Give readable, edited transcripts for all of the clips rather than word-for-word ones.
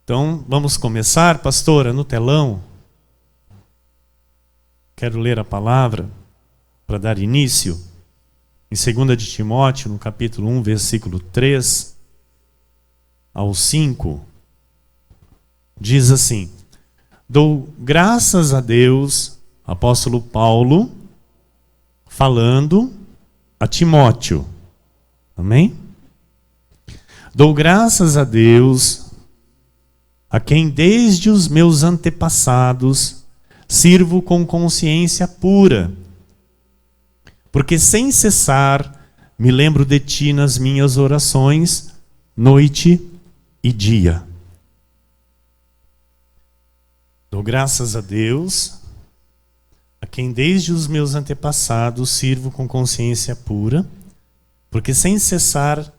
Então, vamos começar, pastora, no telão. Quero ler a palavra para dar início. Em 2 de Timóteo, no capítulo 1, versículo 3 ao 5, diz assim: Dou graças a Deus, apóstolo Paulo, falando a Timóteo. Amém? Dou graças a Deus, a quem desde os meus antepassados sirvo com consciência pura, porque sem cessar me lembro de ti nas minhas orações, noite e dia. Dou graças a Deus, a quem desde os meus antepassados sirvo com consciência pura, porque sem cessar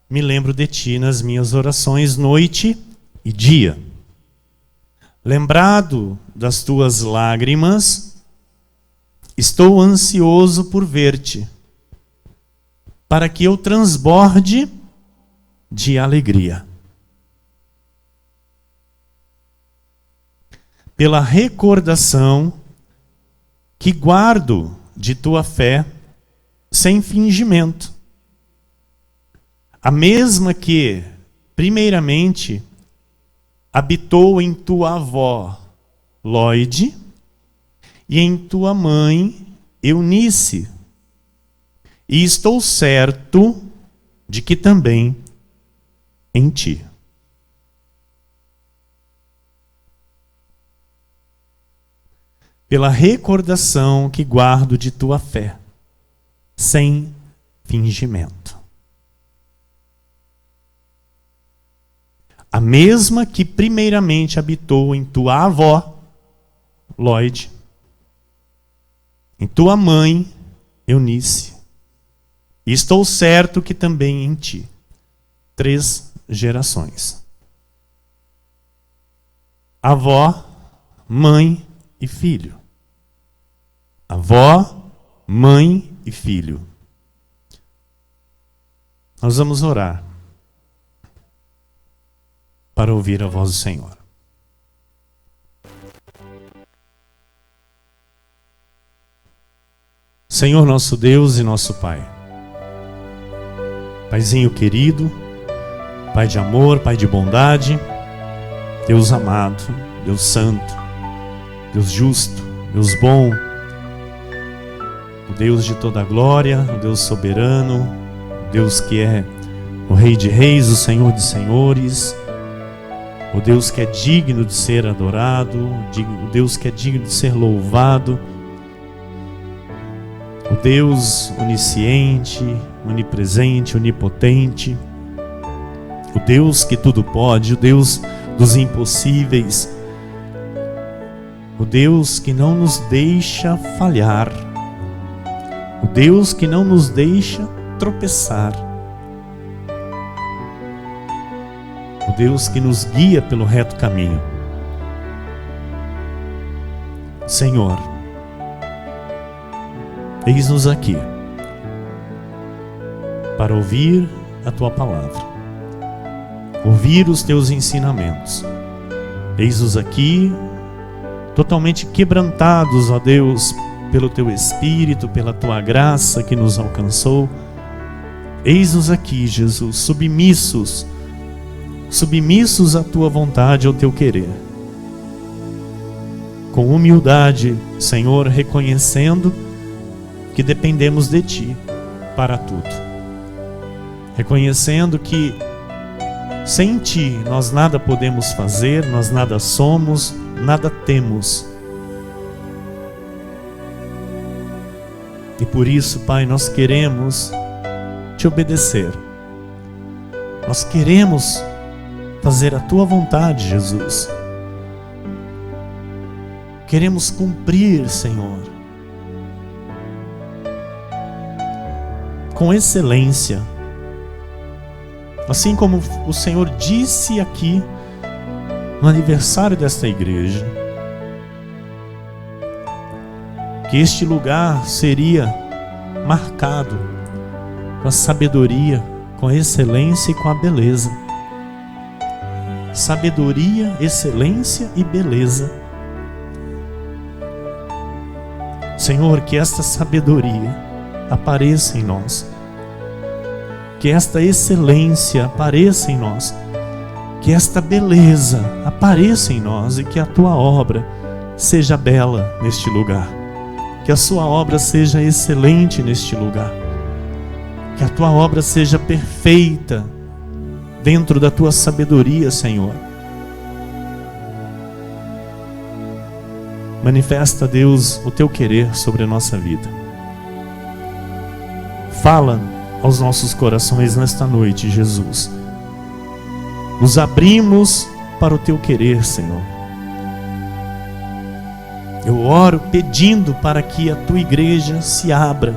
me lembro de ti nas minhas orações, noite e dia. Lembrado das tuas lágrimas, estou ansioso por ver-te, para que eu transborde de alegria. Pela recordação que guardo de tua fé sem fingimento, a mesma que, primeiramente, habitou em tua avó, Lóide, e em tua mãe, Eunice. E estou certo de que também em ti. Pela recordação que guardo de tua fé, sem fingimento. A mesma que primeiramente habitou em tua avó, Lóide, em tua mãe, Eunice, e estou certo que também em ti. 3 gerações. Avó, mãe e filho. Avó, mãe e filho. Nós vamos orar para ouvir a voz do Senhor. Senhor nosso Deus e nosso Pai, Paizinho querido, Pai de amor, Pai de bondade, Deus amado, Deus santo, Deus justo, Deus bom, o Deus de toda a glória, o Deus soberano, o Deus que é o Rei de reis, o Senhor de senhores, o Deus que é digno de ser adorado, o Deus que é digno de ser louvado, o Deus onisciente, onipresente, onipotente, o Deus que tudo pode, o Deus dos impossíveis, o Deus que não nos deixa falhar, o Deus que não nos deixa tropeçar, o Deus que nos guia pelo reto caminho. Senhor, eis-nos aqui para ouvir a tua palavra, ouvir os teus ensinamentos. Eis-nos aqui totalmente quebrantados, ó Deus, pelo teu Espírito, pela tua graça que nos alcançou. Eis-nos aqui, Jesus, submissos à tua vontade, ao teu querer. Com humildade, Senhor, reconhecendo que dependemos de ti para tudo. Reconhecendo que sem ti nós nada podemos fazer, nós nada somos, nada temos. E por isso, Pai, nós queremos te obedecer. Nós queremos fazer a tua vontade, Jesus. Queremos cumprir, Senhor, com excelência. Assim como o Senhor disse aqui no aniversário desta igreja, que este lugar seria marcado com a sabedoria, com a excelência e com a beleza. sabedoria, excelência e beleza. Senhor, que esta sabedoria apareça em nós, que esta excelência apareça em nós, que esta beleza apareça em nós e que a tua obra seja bela neste lugar, que a sua obra seja excelente neste lugar, que a tua obra seja perfeita dentro da tua sabedoria, Senhor. Manifesta, Deus, o teu querer sobre a nossa vida. Fala aos nossos corações nesta noite, Jesus. Nos abrimos para o teu querer, Senhor. Eu oro pedindo para que a tua igreja se abra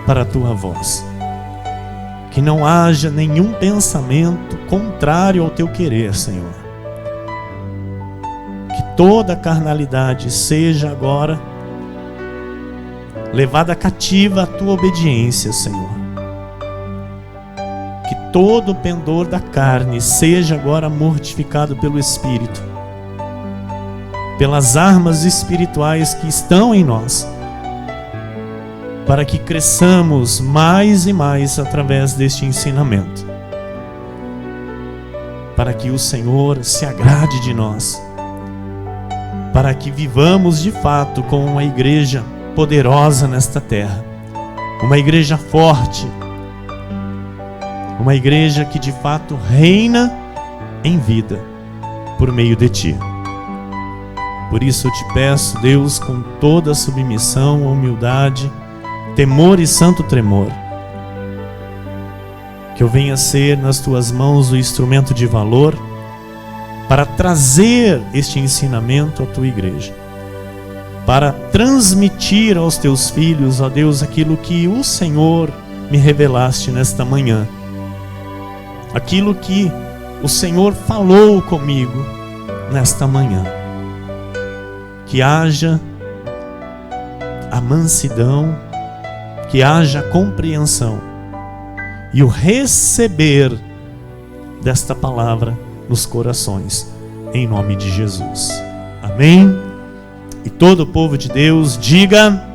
para a tua voz. Que não haja nenhum pensamento contrário ao teu querer, Senhor. Que toda carnalidade seja agora levada cativa à tua obediência, Senhor. Que todo o pendor da carne seja agora mortificado pelo Espírito, pelas armas espirituais que estão em nós, para que cresçamos mais e mais através deste ensinamento, para que o Senhor se agrade de nós, para que vivamos de fato como uma igreja poderosa nesta terra, uma igreja forte, uma igreja que de fato reina em vida por meio de Ti. Por isso eu te peço, Deus, com toda a submissão, humildade, temor e santo tremor, que eu venha ser nas tuas mãos o instrumento de valor para trazer este ensinamento à tua igreja, para transmitir aos teus filhos, ó Deus, aquilo que o Senhor me revelaste nesta manhã, aquilo que o Senhor falou comigo nesta manhã. Que haja a mansidão, que haja a compreensão e o receber desta palavra nos corações, em nome de Jesus. Amém? E todo o povo de Deus diga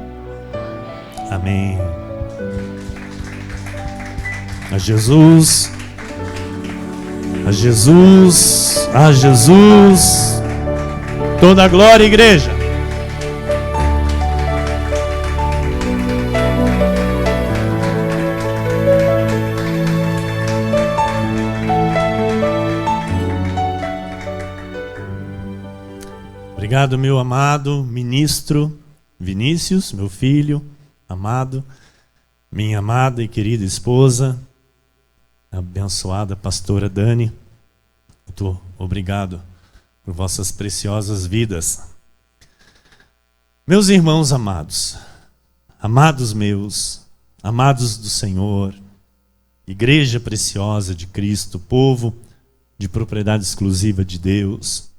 amém. A Jesus, a Jesus, a Jesus, toda a glória, igreja. Obrigado, meu amado ministro Vinícius, meu filho amado, minha amada e querida esposa, a abençoada pastora Dani. Muito obrigado por vossas preciosas vidas. Meus irmãos amados, amados meus, amados do Senhor, igreja preciosa de Cristo, povo de propriedade exclusiva de Deus,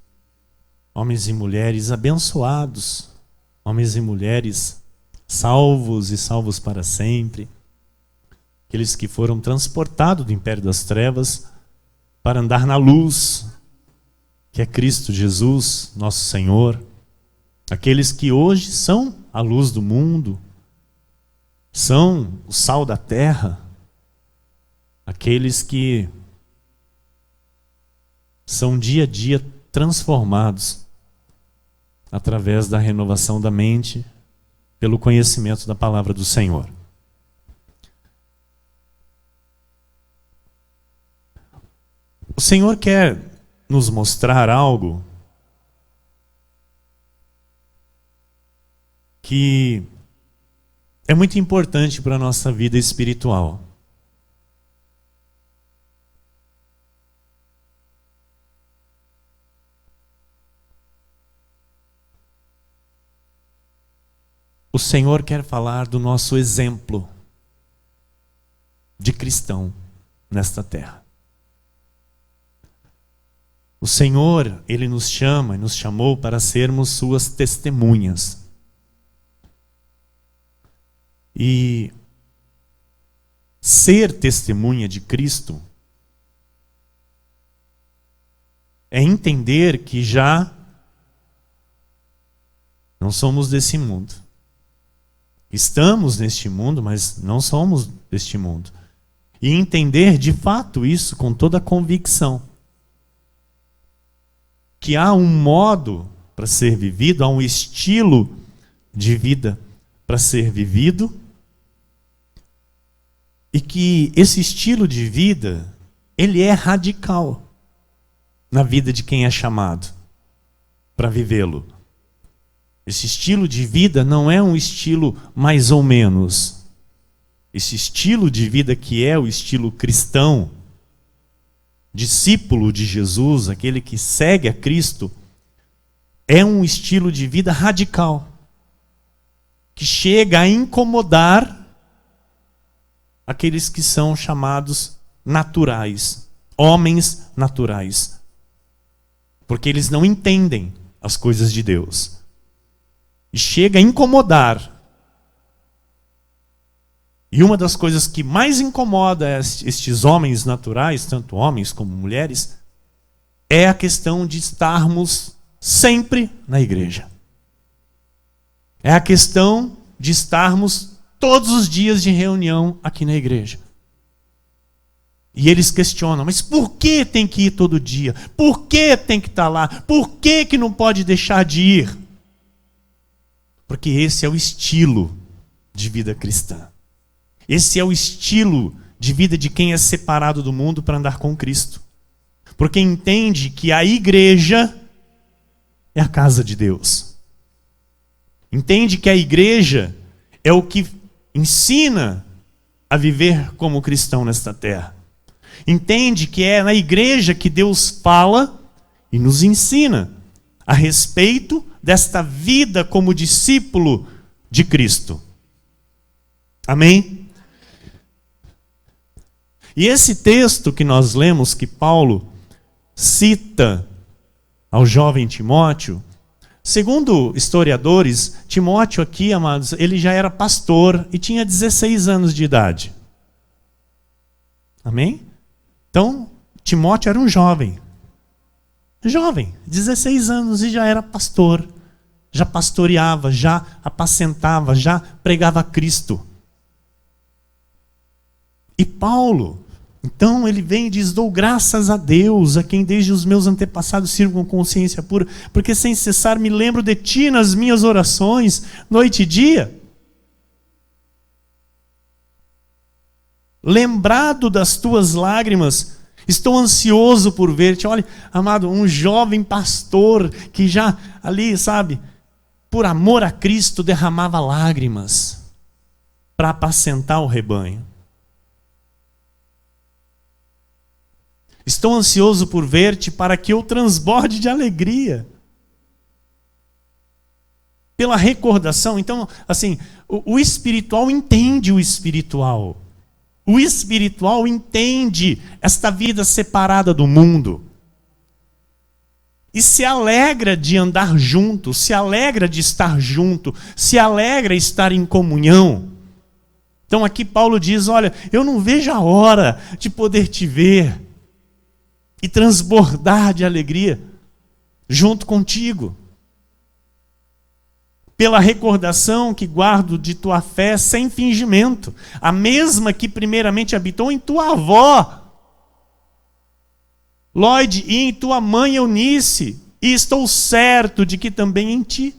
homens e mulheres abençoados, homens e mulheres salvos e salvos para sempre, aqueles que foram transportados do império das trevas para andar na luz, que é Cristo Jesus, nosso Senhor, aqueles que hoje são a luz do mundo, são o sal da terra, aqueles que são dia a dia transformados através da renovação da mente, pelo conhecimento da palavra do Senhor. O Senhor quer nos mostrar algo que é muito importante para a nossa vida espiritual. O Senhor quer falar do nosso exemplo de cristão nesta terra. O Senhor, Ele nos chama e nos chamou para sermos suas testemunhas. E ser testemunha de Cristo é entender que já não somos desse mundo. Estamos neste mundo, mas não somos deste mundo. E entender de fato isso com toda a convicção. Que há um modo para ser vivido, há um estilo de vida para ser vivido. E que esse estilo de vida, ele é radical na vida de quem é chamado para vivê-lo. Esse estilo de vida não é um estilo mais ou menos. Esse estilo de vida que é o estilo cristão, discípulo de Jesus, aquele que segue a Cristo, é um estilo de vida radical, que chega a incomodar aqueles que são chamados naturais, homens naturais, porque eles não entendem as coisas de Deus. E chega a incomodar. E uma das coisas que mais incomoda estes homens naturais, tanto homens como mulheres, é a questão de estarmos sempre na igreja. É a questão de estarmos todos os dias de reunião aqui na igreja. E eles questionam, mas por que tem que ir todo dia? Por que tem que estar lá? Por que não pode deixar de ir? Porque esse é o estilo de vida cristã. Esse é o estilo de vida de quem é separado do mundo para andar com Cristo. Porque entende que a igreja é a casa de Deus. Entende que a igreja é o que ensina a viver como cristão nesta terra. Entende que é na igreja que Deus fala e nos ensina a respeito desta vida como discípulo de Cristo. Amém? E esse texto que nós lemos, que Paulo cita ao jovem Timóteo, segundo historiadores, Timóteo aqui, amados, ele já era pastor e tinha 16 anos de idade. Amém? Então, Timóteo era um jovem. Jovem, 16 anos e já era pastor. Já pastoreava, já apacentava, já pregava Cristo. E Paulo, então ele vem e diz, dou graças a Deus, a quem desde os meus antepassados sirvo com consciência pura, porque sem cessar me lembro de ti nas minhas orações, noite e dia. Lembrado das tuas lágrimas, estou ansioso por ver-te. Olha, amado, um jovem pastor que já ali, sabe, por amor a Cristo derramava lágrimas para apacentar o rebanho. Estou ansioso por ver-te para que eu transborde de alegria. Pela recordação. Então, assim, o espiritual entende o espiritual. O espiritual entende esta vida separada do mundo. E se alegra de andar junto, se alegra de estar junto, se alegra de estar em comunhão. Então aqui Paulo diz, olha, eu não vejo a hora de poder te ver e transbordar de alegria junto contigo. Pela recordação que guardo de tua fé sem fingimento, a mesma que primeiramente habitou em tua avó, Lóide, e em tua mãe Eunice, e estou certo de que também em ti.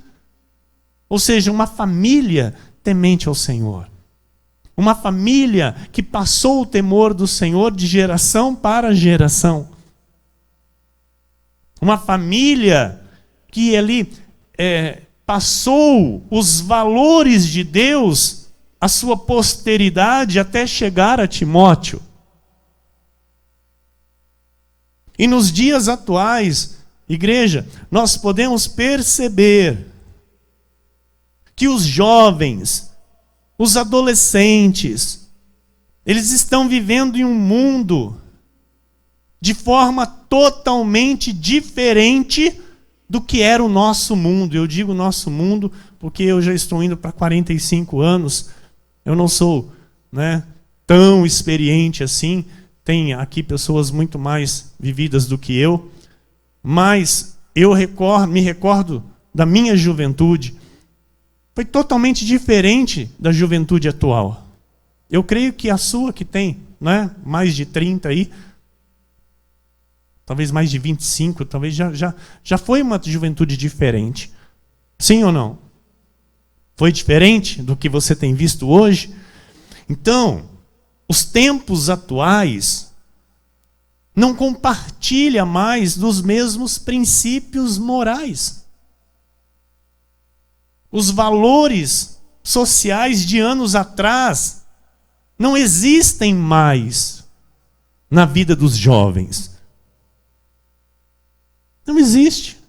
Ou seja, uma família temente ao Senhor. Uma família que passou o temor do Senhor de geração para geração. Uma família que ali passou os valores de Deus à sua posteridade até chegar a Timóteo. E nos dias atuais, igreja, nós podemos perceber que os jovens, os adolescentes, eles estão vivendo em um mundo de forma totalmente diferente do que era o nosso mundo. Eu digo nosso mundo porque eu já estou indo para 45 anos. Eu não sou, tão experiente assim. Tem aqui pessoas muito mais vividas do que eu. Mas me recordo da minha juventude. Foi totalmente diferente da juventude atual. Eu creio que a sua que tem, né, mais de 30 aí, talvez mais de 25, talvez já foi uma juventude diferente. Sim ou não? Foi diferente do que você tem visto hoje? Então, os tempos atuais não compartilham mais dos mesmos princípios morais. Os valores sociais de anos atrás não existem mais na vida dos jovens. Não existe.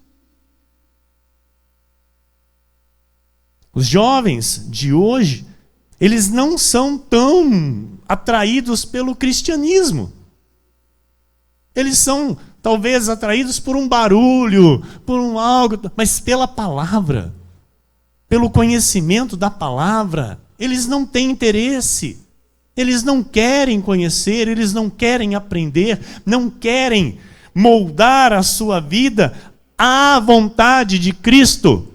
Os jovens de hoje, eles não são tão atraídos pelo cristianismo. Eles são, talvez, atraídos por um barulho, por um algo, mas pela palavra, pelo conhecimento da palavra. Eles não têm interesse. Eles não querem conhecer, eles não querem aprender, não querem moldar a sua vida à vontade de Cristo.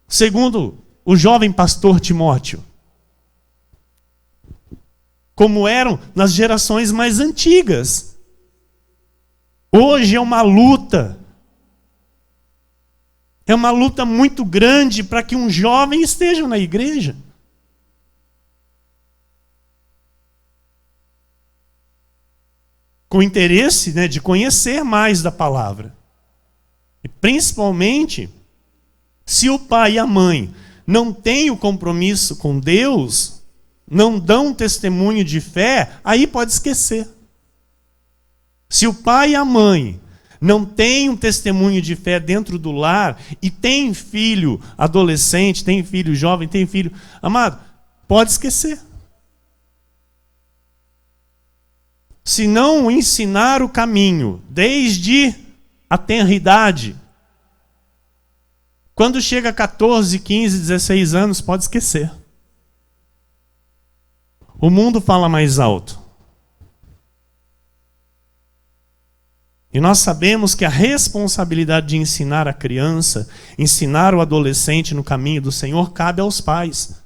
Segundo o jovem pastor Timóteo, como eram nas gerações mais antigas. Hoje é uma luta. É uma luta muito grande para que um jovem esteja na igreja. Com interesse, né, de conhecer mais da palavra. E principalmente, se o pai e a mãe não têm o compromisso com Deus, não dão testemunho de fé, aí pode esquecer. Se o pai e a mãe não têm um testemunho de fé dentro do lar e tem filho adolescente, tem filho jovem, tem filho... Amado, pode esquecer. Se não ensinar o caminho desde a tenridade, quando chega a 14, 15, 16 anos, pode esquecer. O mundo fala mais alto. E nós sabemos que a responsabilidade de ensinar a criança, ensinar o adolescente no caminho do Senhor, cabe aos pais.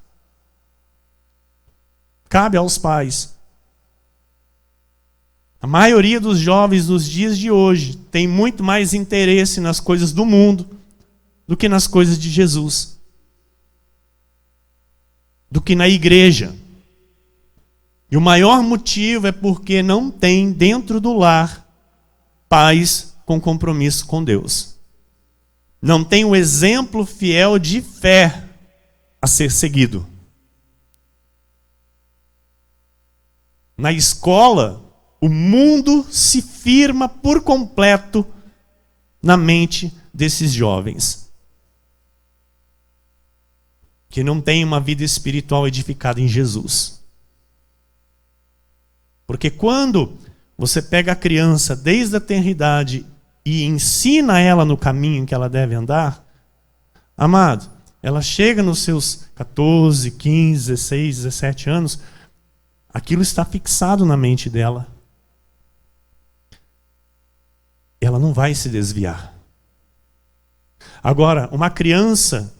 Cabe aos pais. A maioria dos jovens dos dias de hoje tem muito mais interesse nas coisas do mundo do que nas coisas de Jesus, do que na igreja. E o maior motivo é porque não tem dentro do lar pais com compromisso com Deus. Não tem o exemplo fiel de fé a ser seguido. Na escola, o mundo se firma por completo na mente desses jovens que não têm uma vida espiritual edificada em Jesus. Porque quando você pega a criança desde a tenridade e ensina ela no caminho que ela deve andar, amado, ela chega nos seus 14, 15, 16, 17 anos, aquilo está fixado na mente dela. Ela não vai se desviar. Agora, uma criança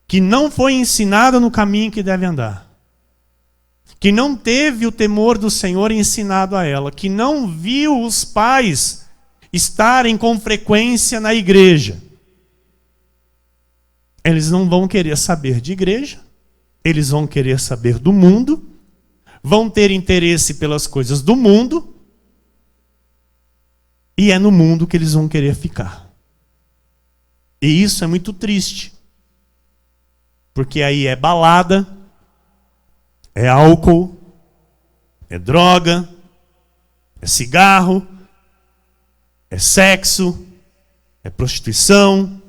que não foi ensinada no caminho que deve andar, que não teve o temor do Senhor ensinado a ela, que não viu os pais estarem com frequência na igreja, eles não vão querer saber de igreja, eles vão querer saber do mundo, vão ter interesse pelas coisas do mundo, e é no mundo que eles vão querer ficar. E isso é muito triste. Porque aí é balada, é álcool, é droga, é cigarro, é sexo, é prostituição,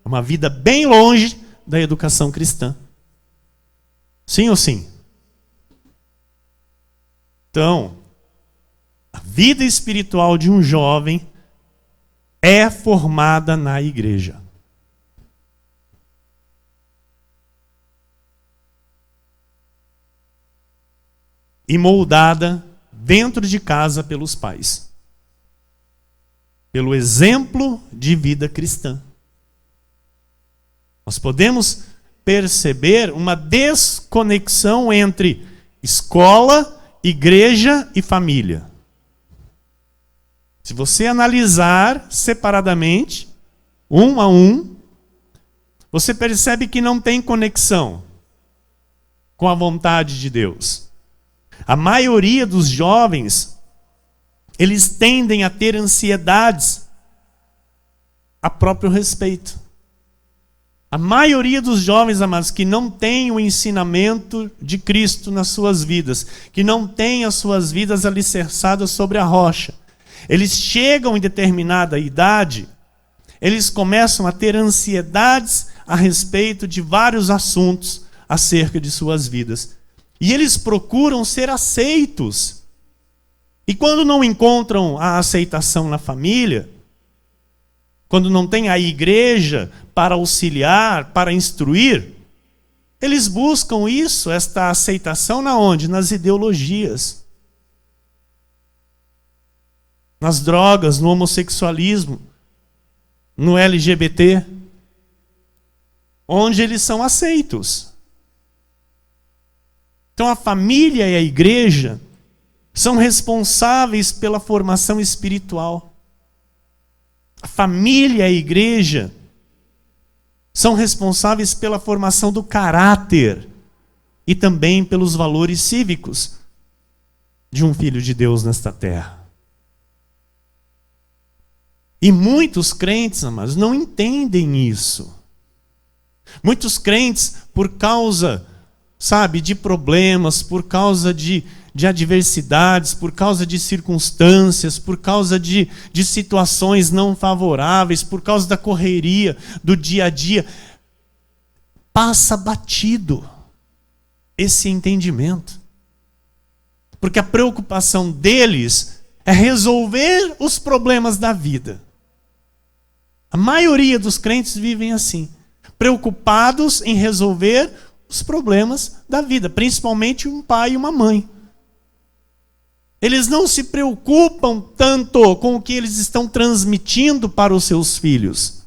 é uma vida bem longe da educação cristã. Sim ou sim? Então, a vida espiritual de um jovem é formada na igreja. E moldada dentro de casa pelos pais. pelo exemplo de vida cristã. Nós podemos perceber uma desconexão entre escola, igreja e família. Se você analisar separadamente, um a um, você percebe que não tem conexão com a vontade de Deus. A maioria dos jovens, eles tendem a ter ansiedades a próprio respeito. A maioria dos jovens, amados, que não tem o ensinamento de Cristo nas suas vidas, que não tem as suas vidas alicerçadas sobre a rocha, eles chegam em determinada idade, eles começam a ter ansiedades a respeito de vários assuntos acerca de suas vidas. E eles procuram ser aceitos. E quando não encontram a aceitação na família, quando não tem a igreja para auxiliar, para instruir, eles buscam isso, esta aceitação na onde? Nas ideologias. Nas drogas, no homossexualismo, no LGBT, onde eles são aceitos. Então a família e a igreja são responsáveis pela formação espiritual. A família e a igreja são responsáveis pela formação do caráter e também pelos valores cívicos de um filho de Deus nesta terra. E muitos crentes, amados, não entendem isso. Muitos crentes, por causa, de problemas, por causa de adversidades, por causa de circunstâncias, por causa de situações não favoráveis, por causa da correria do dia a dia, passa batido esse entendimento. Porque a preocupação deles é resolver os problemas da vida. A maioria dos crentes vivem assim, preocupados em resolver os problemas da vida, principalmente um pai e uma mãe. Eles não se preocupam tanto com o que eles estão transmitindo para os seus filhos.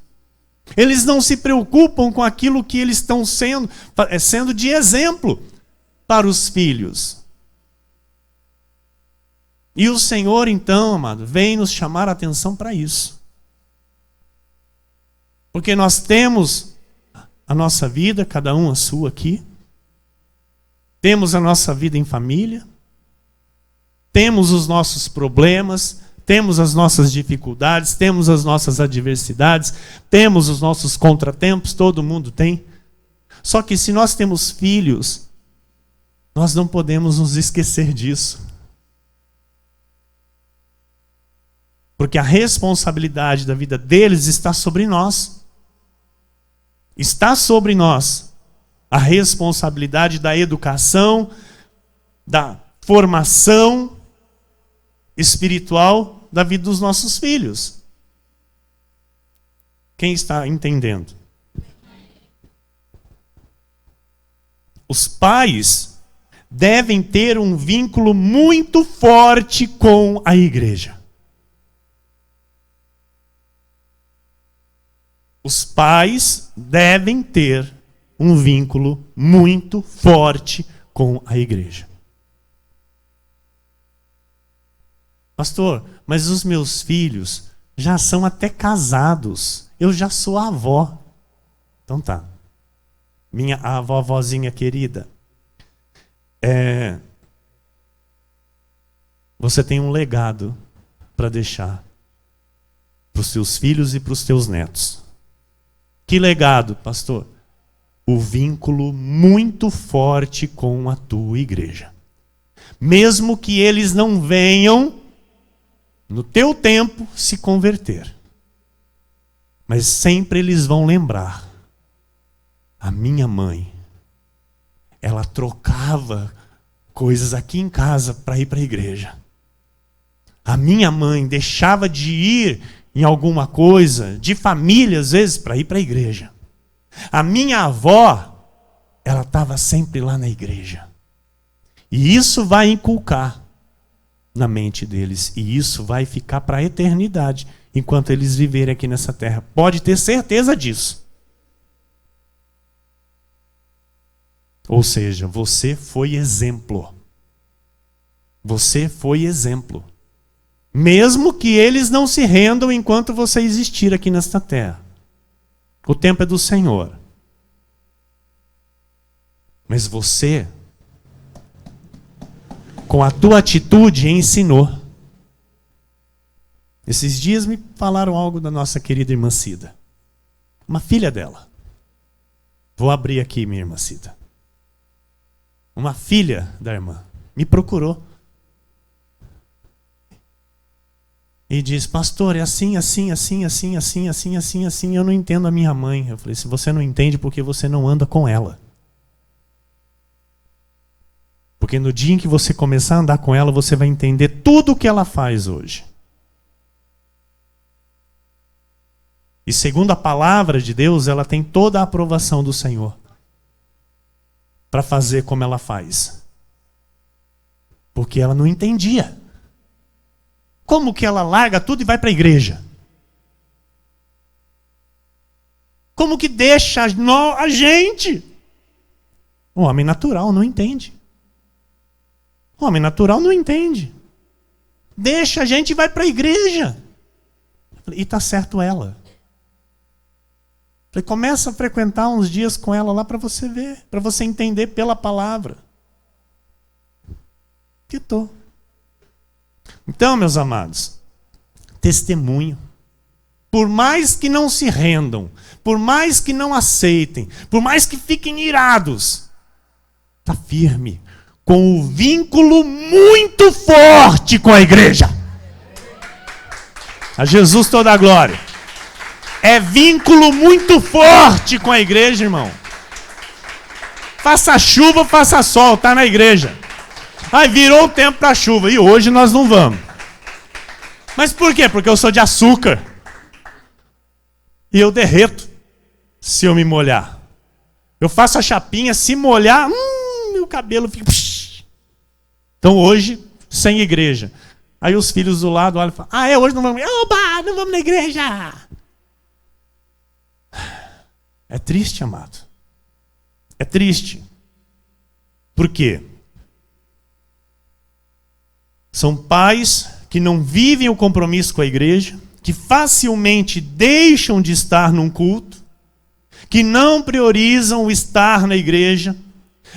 Eles não se preocupam com aquilo que eles estão sendo de exemplo para os filhos. E o Senhor, então, amado, vem nos chamar a atenção para isso. Porque nós temos a nossa vida, cada um a sua aqui. Temos a nossa vida em família. Temos os nossos problemas, temos as nossas dificuldades, temos as nossas adversidades, temos os nossos contratempos, todo mundo tem. Só que se nós temos filhos, nós não podemos nos esquecer disso. Porque a responsabilidade da vida deles está sobre nós. Está sobre nós a responsabilidade da educação, da formação espiritual da vida dos nossos filhos. Quem está entendendo? Os pais devem ter um vínculo muito forte com a igreja. Os pais devem ter um vínculo muito forte com a igreja. Pastor, mas os meus filhos já são até casados. Eu já sou avó. Então tá. Minha vozinha querida. Você tem um legado para deixar para os seus filhos e para os teus netos. Que legado, pastor? O vínculo muito forte com a tua igreja. Mesmo que eles não venham no teu tempo se converter. Mas sempre eles vão lembrar. A minha mãe, ela trocava coisas aqui em casa para ir para a igreja. A minha mãe deixava de ir em alguma coisa, de família às vezes, para ir para a igreja. A minha avó, ela estava sempre lá na igreja. E isso vai inculcar na mente deles. E isso vai ficar para a eternidade. enquanto eles viverem aqui nessa terra. Pode ter certeza disso. Ou seja, você foi exemplo. Você foi exemplo. Mesmo que eles não se rendam enquanto você existir aqui nesta terra. O tempo é do Senhor. Mas você, com a tua atitude, ensinou. Esses dias me falaram algo da nossa querida irmã Cida. Uma filha dela. Vou abrir aqui, minha irmã Cida. Uma filha da irmã me procurou. E diz, pastor, é assim, assim, assim, assim, assim, assim, assim, assim, eu não entendo a minha mãe. Eu falei, se você não entende, porque você não anda com ela. Porque no dia em que você começar a andar com ela, você vai entender tudo o que ela faz hoje. E segundo a palavra de Deus, ela tem toda a aprovação do Senhor para fazer como ela faz. Porque ela não entendia. Como que ela larga tudo e vai para a igreja? Como que deixa a gente? O homem natural não entende. O homem natural não entende. Deixa a gente e vai para a igreja. E está certo ela. Falei, começa a frequentar uns dias com ela lá para você ver, para você entender pela palavra. Quitou. Então, meus amados, testemunho. Por mais que não se rendam, por mais que não aceitem, por mais que fiquem irados, está firme, com o vínculo muito forte com a igreja. A Jesus toda a glória. É vínculo muito forte com a igreja, irmão. Faça chuva, faça sol, está na igreja. Aí virou o tempo para chuva e hoje nós não vamos. Mas por quê? Porque eu sou de açúcar. E eu derreto se eu me molhar. Eu faço a chapinha, se molhar, meu cabelo fica... Então hoje, sem igreja. Aí os filhos do lado olham e falam, hoje não vamos... Oba, não vamos na igreja. É triste, amado. É triste. Por quê? São pais que não vivem o compromisso com a igreja, que facilmente deixam de estar num culto, que não priorizam o estar na igreja,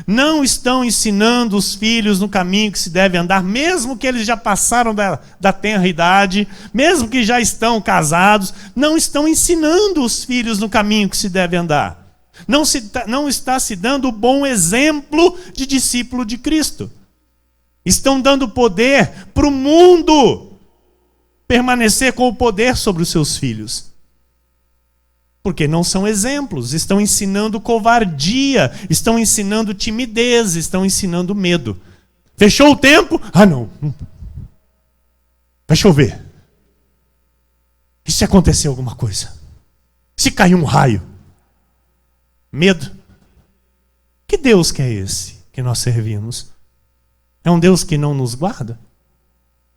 não estão ensinando os filhos no caminho que se deve andar, mesmo que eles já passaram da tenra idade, mesmo que já estão casados, não estão ensinando os filhos no caminho que se deve andar. Não está se dando o bom exemplo de discípulo de Cristo. Estão dando poder para o mundo permanecer com o poder sobre os seus filhos. Porque não são exemplos, estão ensinando covardia, estão ensinando timidez, estão ensinando medo. Fechou o tempo? Não. Vai chover. E se acontecer alguma coisa? Se cair um raio? Medo. Que Deus que é esse que nós servimos? É um Deus que não nos guarda?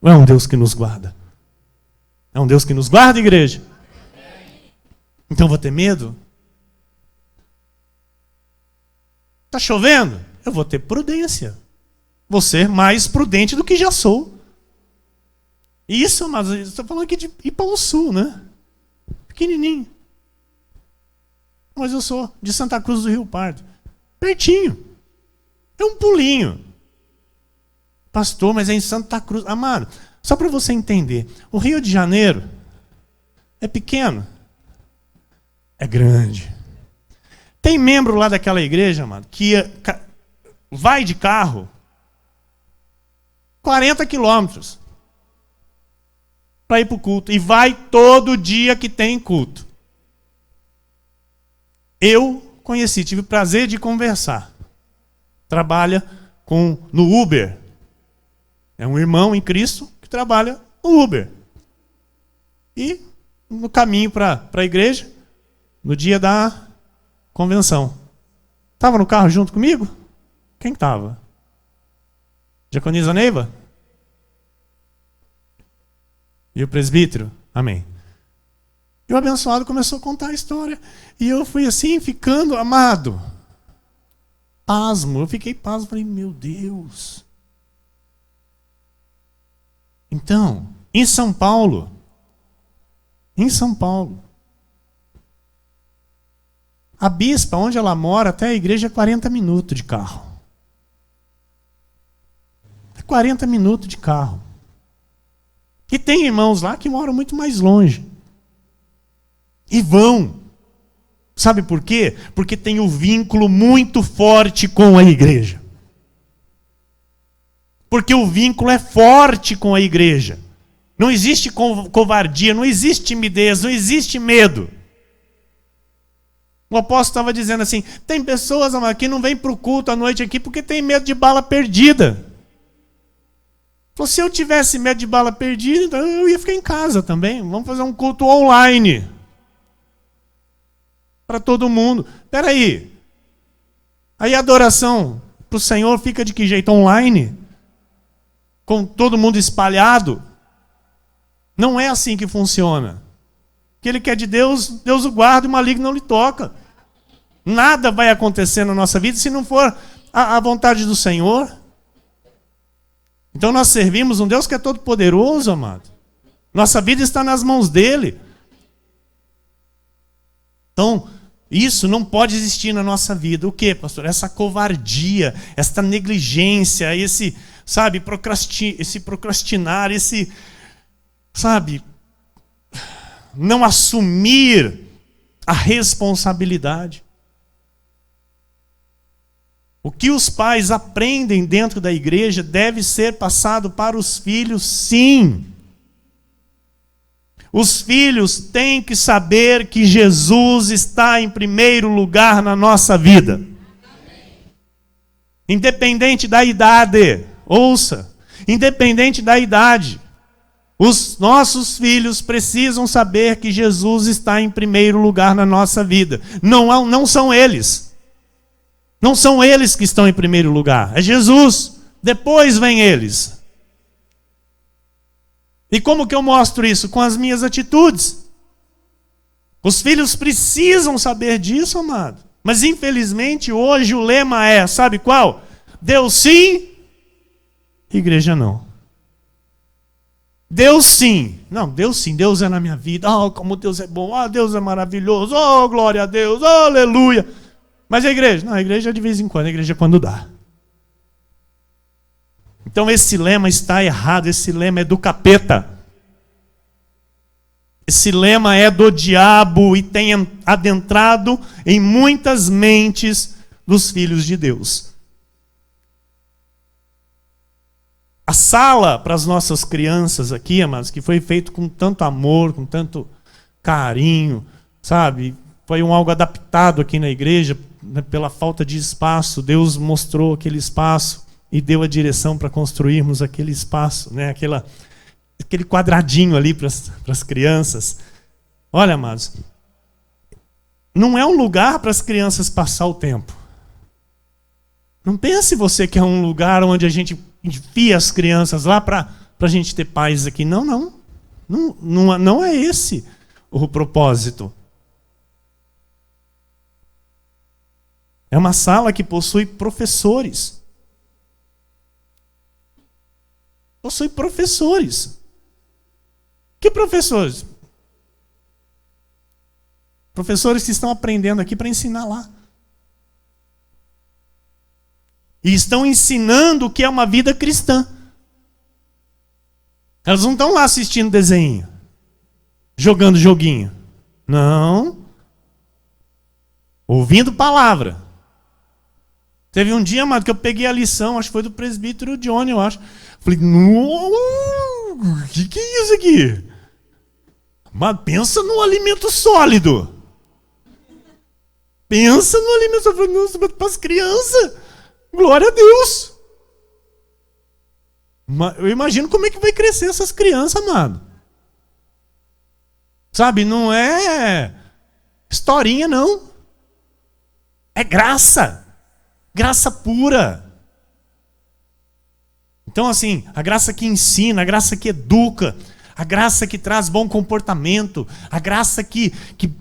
Ou é um Deus que nos guarda? É um Deus que nos guarda, igreja? Então vou ter medo? Está chovendo? Eu vou ter prudência. Vou ser mais prudente do que já sou. Isso, mas estou falando aqui de Ipau Sul, né? Pequenininho. Mas eu sou de Santa Cruz do Rio Pardo. Pertinho. É um pulinho. Pastor, mas é em Santa Cruz. Amado, só para você entender. O Rio de Janeiro é pequeno. É grande. Tem membro lá daquela igreja, amado, que vai de carro 40 quilômetros para ir para o culto. E vai todo dia que tem culto. Eu conheci, tive o prazer de conversar. Trabalha no Uber. É um irmão em Cristo que trabalha no Uber. E no caminho para a igreja, no dia da convenção. Estava no carro junto comigo? Quem estava? Diaconisa Neiva? E o presbítero? Amém. E o abençoado começou a contar a história. E eu fui assim, ficando, amado, pasmo. Eu fiquei pasmo, falei, meu Deus. Então, em São Paulo, a bispa, onde ela mora, até a igreja é 40 minutos de carro. 40 minutos de carro. E tem irmãos lá que moram muito mais longe. E vão. Sabe por quê? Porque tem um vínculo muito forte com a igreja. Porque o vínculo é forte com a igreja. Não existe covardia, não existe timidez, não existe medo. O apóstolo estava dizendo assim, tem pessoas que não vêm para o culto à noite aqui porque tem medo de bala perdida. Então, se eu tivesse medo de bala perdida, então eu ia ficar em casa também. Vamos fazer um culto online. Para todo mundo. Espera aí. Aí a adoração para o Senhor fica de que jeito? Online? Com todo mundo espalhado? Não é assim que funciona. O que Ele quer de Deus, Deus o guarda e o maligno não lhe toca. Nada vai acontecer na nossa vida se não for a vontade do Senhor. Então nós servimos um Deus que é todo poderoso, amado. Nossa vida está nas mãos dEle. Então, isso não pode existir na nossa vida. O quê, pastor? Essa covardia, essa negligência, esse procrastinar, não assumir a responsabilidade. O que os pais aprendem dentro da igreja deve ser passado para os filhos, sim. Os filhos têm que saber que Jesus está em primeiro lugar na nossa vida. Independente da idade, ouça, independente da idade, os nossos filhos precisam saber que Jesus está em primeiro lugar na nossa vida. Não são eles. Não são eles que estão em primeiro lugar. É Jesus. Depois vem eles. E como que eu mostro isso? Com as minhas atitudes. Os filhos precisam saber disso, amado. Mas infelizmente hoje o lema é, sabe qual? Deus sim, igreja não. Deus sim. Não, Deus sim, Deus é na minha vida. Oh, como Deus é bom. Oh, Deus é maravilhoso. Oh, glória a Deus. Oh, aleluia. Mas a igreja? Não, a igreja é de vez em quando, a igreja é quando dá. Então esse lema está errado, esse lema é do capeta. Esse lema é do diabo e tem adentrado em muitas mentes dos filhos de Deus. A sala para as nossas crianças aqui, amados, que foi feito com tanto amor, com tanto carinho, sabe? Foi algo adaptado aqui na igreja, né, pela falta de espaço. Deus mostrou aquele espaço e deu a direção para construirmos aquele espaço, né? Aquele quadradinho ali para as crianças. Olha, amados, não é um lugar para as crianças passar o tempo. Não pense você que é um lugar onde a gente enfia as crianças lá para a gente ter paz aqui. Não é esse o propósito. É uma sala que possui professores. Possui professores. Que professores? Professores que estão aprendendo aqui para ensinar lá. E estão ensinando o que é uma vida cristã. Elas não estão lá assistindo desenho, jogando joguinho. Não. Ouvindo palavra. Teve um dia, amado, que eu peguei a lição, acho que foi do presbítero Johnny, eu acho. Falei, o que é isso aqui? Mas pensa num alimento sólido. Pensa no alimento sólido. Nossa, para as crianças. Glória a Deus. Eu imagino como é que vai crescer essas crianças, amado. Sabe, não é historinha, não. É graça. Graça pura. Então, assim, a graça que ensina, a graça que educa, a graça que traz bom comportamento, a graça que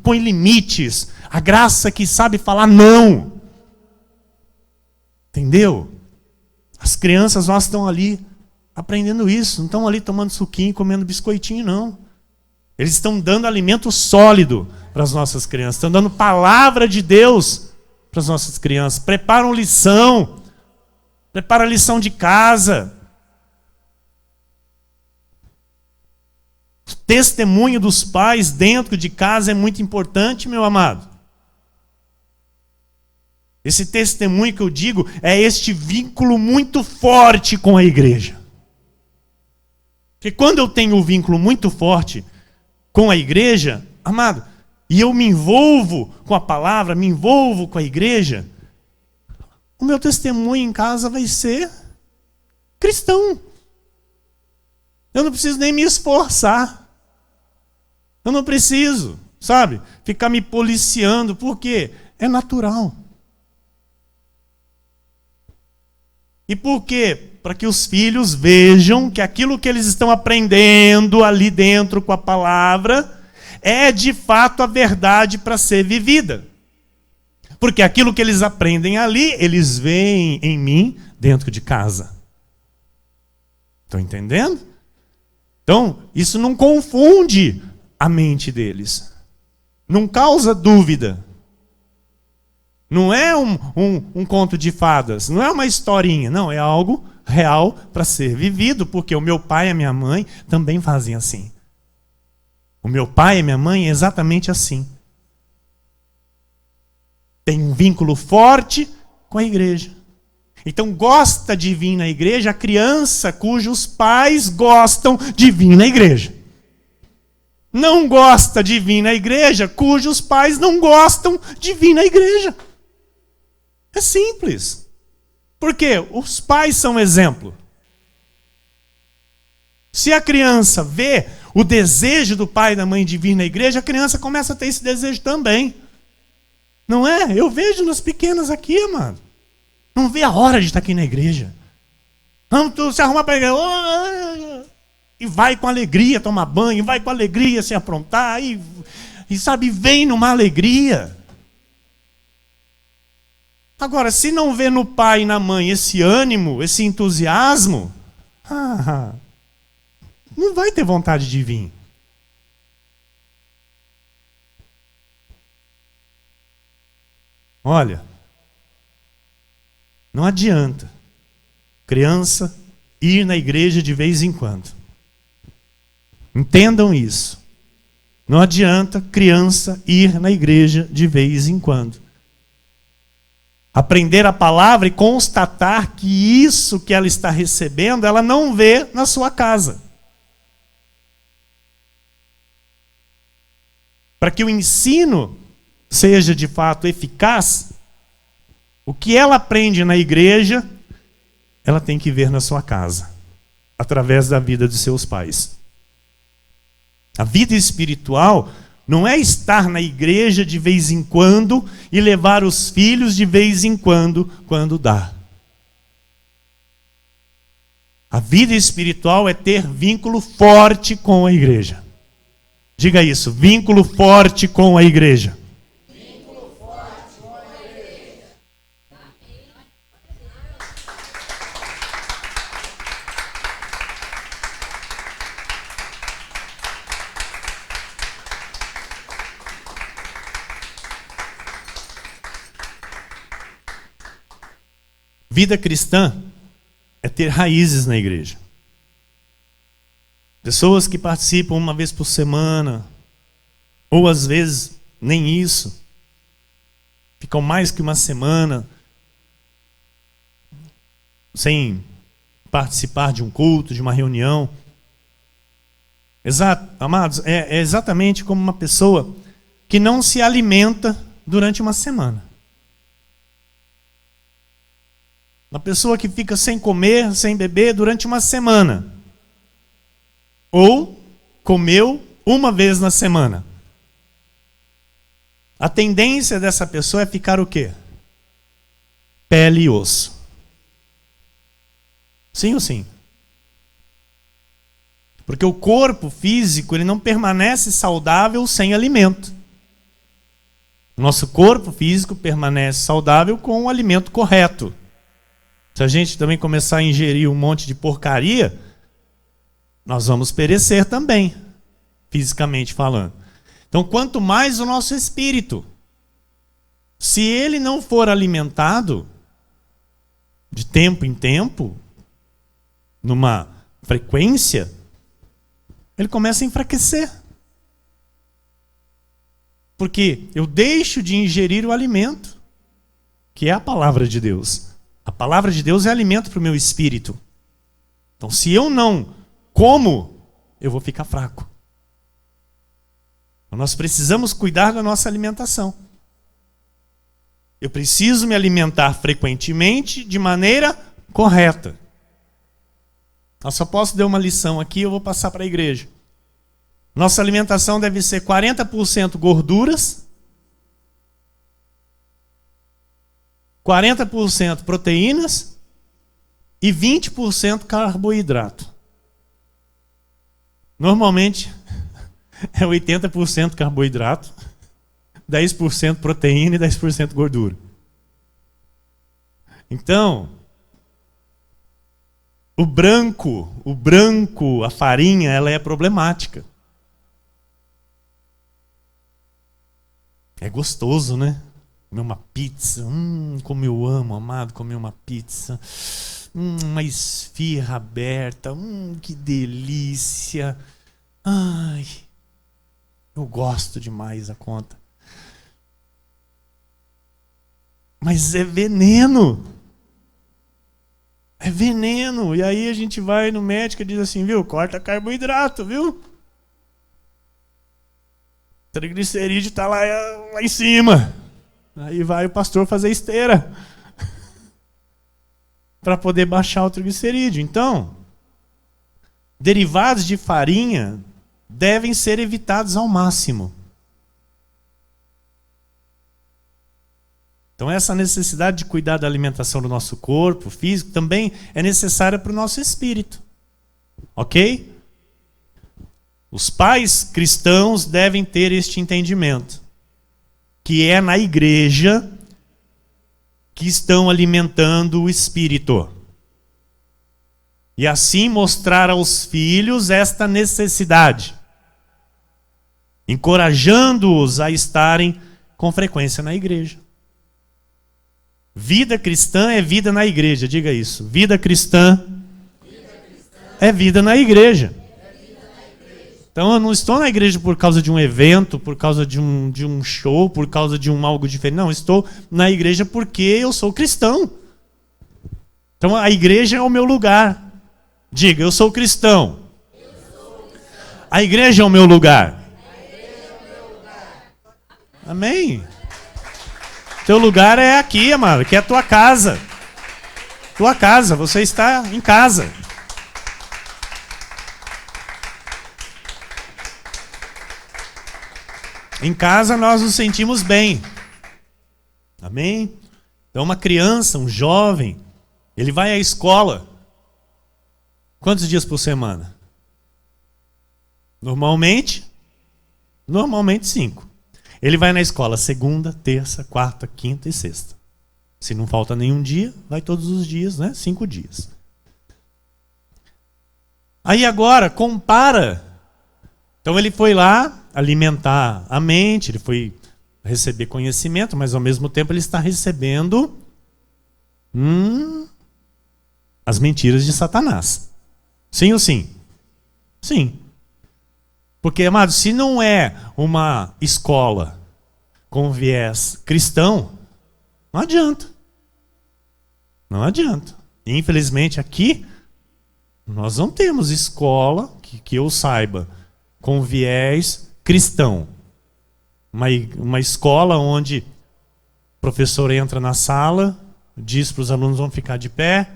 põe limites, a graça que sabe falar não. Entendeu? As crianças nós estão ali aprendendo isso, não estão ali tomando suquinho, comendo biscoitinho, não. Eles estão dando alimento sólido para as nossas crianças, estão dando palavra de Deus para as nossas crianças. Preparam lição, prepara a lição de casa. O testemunho dos pais dentro de casa é muito importante, meu amado. Esse testemunho que eu digo é este vínculo muito forte com a igreja. Porque quando eu tenho um vínculo muito forte com a igreja, amado, e eu me envolvo com a palavra, me envolvo com a igreja, o meu testemunho em casa vai ser cristão. Eu não preciso nem me esforçar. Eu não preciso, sabe, ficar me policiando, porque é natural. E por quê? Para que os filhos vejam que aquilo que eles estão aprendendo ali dentro com a palavra é de fato a verdade para ser vivida. Porque aquilo que eles aprendem ali, eles veem em mim dentro de casa. Estão entendendo? Então, isso não confunde a mente deles. Não causa dúvida. Não é um conto de fadas, não é uma historinha, não, é algo real para ser vivido, porque o meu pai e a minha mãe também fazem assim. O meu pai e a minha mãe é exatamente assim. Tem um vínculo forte com a igreja. Então gosta de vir na igreja a criança cujos pais gostam de vir na igreja. Não gosta de vir na igreja cujos pais não gostam de vir na igreja. É simples. Porque os pais são exemplo. Se a criança vê o desejo do pai e da mãe de vir na igreja, a criança começa a ter esse desejo também. Não é? Eu vejo nas pequenas aqui, amado. Não vê a hora de estar aqui na igreja. Vamos se arrumar para a igreja. E vai com alegria tomar banho, vai com alegria se aprontar, e sabe, vem numa alegria. Agora, se não vê no pai e na mãe esse ânimo, esse entusiasmo, não vai ter vontade de vir. Olha, não adianta criança ir na igreja de vez em quando. Entendam isso. Não adianta criança ir na igreja de vez em quando. Aprender a palavra e constatar que isso que ela está recebendo, ela não vê na sua casa. Para que o ensino seja de fato eficaz, o que ela aprende na igreja, ela tem que ver na sua casa, através da vida de seus pais. A vida espiritual não é estar na igreja de vez em quando e levar os filhos de vez em quando dá. A vida espiritual é ter vínculo forte com a igreja. Diga isso, vínculo forte com a igreja. Vínculo forte com a igreja. Vida cristã é ter raízes na igreja. Pessoas que participam uma vez por semana, ou às vezes nem isso, ficam mais que uma semana sem participar de um culto, de uma reunião. Exato, amados, é exatamente como uma pessoa que não se alimenta durante uma semana. Uma pessoa que fica sem comer, sem beber durante uma semana. Ou comeu uma vez na semana. A tendência dessa pessoa é ficar o quê? Pele e osso. Sim ou sim? Porque o corpo físico, ele não permanece saudável sem alimento. O nosso corpo físico permanece saudável com o alimento correto. Se a gente também começar a ingerir um monte de porcaria, nós vamos perecer também, fisicamente falando. Então, quanto mais o nosso espírito, se ele não for alimentado de tempo em tempo, numa frequência, ele começa a enfraquecer. Porque eu deixo de ingerir o alimento, que é a palavra de Deus. A palavra de Deus é alimento para o meu espírito. Então, se eu não como, eu vou ficar fraco. Então, nós precisamos cuidar da nossa alimentação. Eu preciso me alimentar frequentemente de maneira correta. Eu só posso dar uma lição aqui, eu vou passar para a igreja. Nossa alimentação deve ser 40% gorduras, 40% proteínas e 20% carboidrato. Normalmente é 80% carboidrato, 10% proteína e 10% gordura. Então, o branco, a farinha, ela é problemática. É gostoso, né? Comer uma pizza, como eu amo, amado, comer uma pizza. Uma esfirra aberta, que delícia. Ai, eu gosto demais da conta. Mas é veneno. É veneno. E aí a gente vai no médico e diz assim, viu, corta carboidrato, viu? O triglicerídeo está lá em cima. Aí vai o pastor fazer esteira para poder baixar o triglicerídeo. Então, derivados de farinha devem ser evitados ao máximo. Então, essa necessidade de cuidar da alimentação do nosso corpo físico também é necessária para o nosso espírito. Ok? Os pais cristãos devem ter este entendimento, que é na igreja que estão alimentando o espírito. E assim mostrar aos filhos esta necessidade, encorajando-os a estarem com frequência na igreja. Vida cristã é vida na igreja, diga isso. Vida cristã é vida na igreja. Então eu não estou na igreja por causa de um evento, por causa de um show, por causa de algo diferente. Não, eu estou na igreja porque eu sou cristão. Então a igreja é o meu lugar. Diga, eu sou cristão. A igreja é o meu lugar. Amém? Teu lugar é aqui, amado, que é a tua casa. Tua casa, você está em casa. Em casa nós nos sentimos bem. Amém? Então uma criança, um jovem, ele vai à escola. Quantos dias por semana? Normalmente 5. Ele vai na escola segunda, terça, quarta, quinta e sexta. Se não falta nenhum dia, vai todos os dias, né? 5 dias. Aí agora, compara. Então ele foi lá alimentar a mente, ele foi receber conhecimento, mas ao mesmo tempo ele está recebendo as mentiras de Satanás. Sim ou sim? Sim. Porque, amado, se não é uma escola com viés cristão, não adianta. Não adianta. Infelizmente aqui, nós não temos escola, que eu saiba, com viés cristão. Uma escola onde o professor entra na sala, diz para os alunos vão ficar de pé.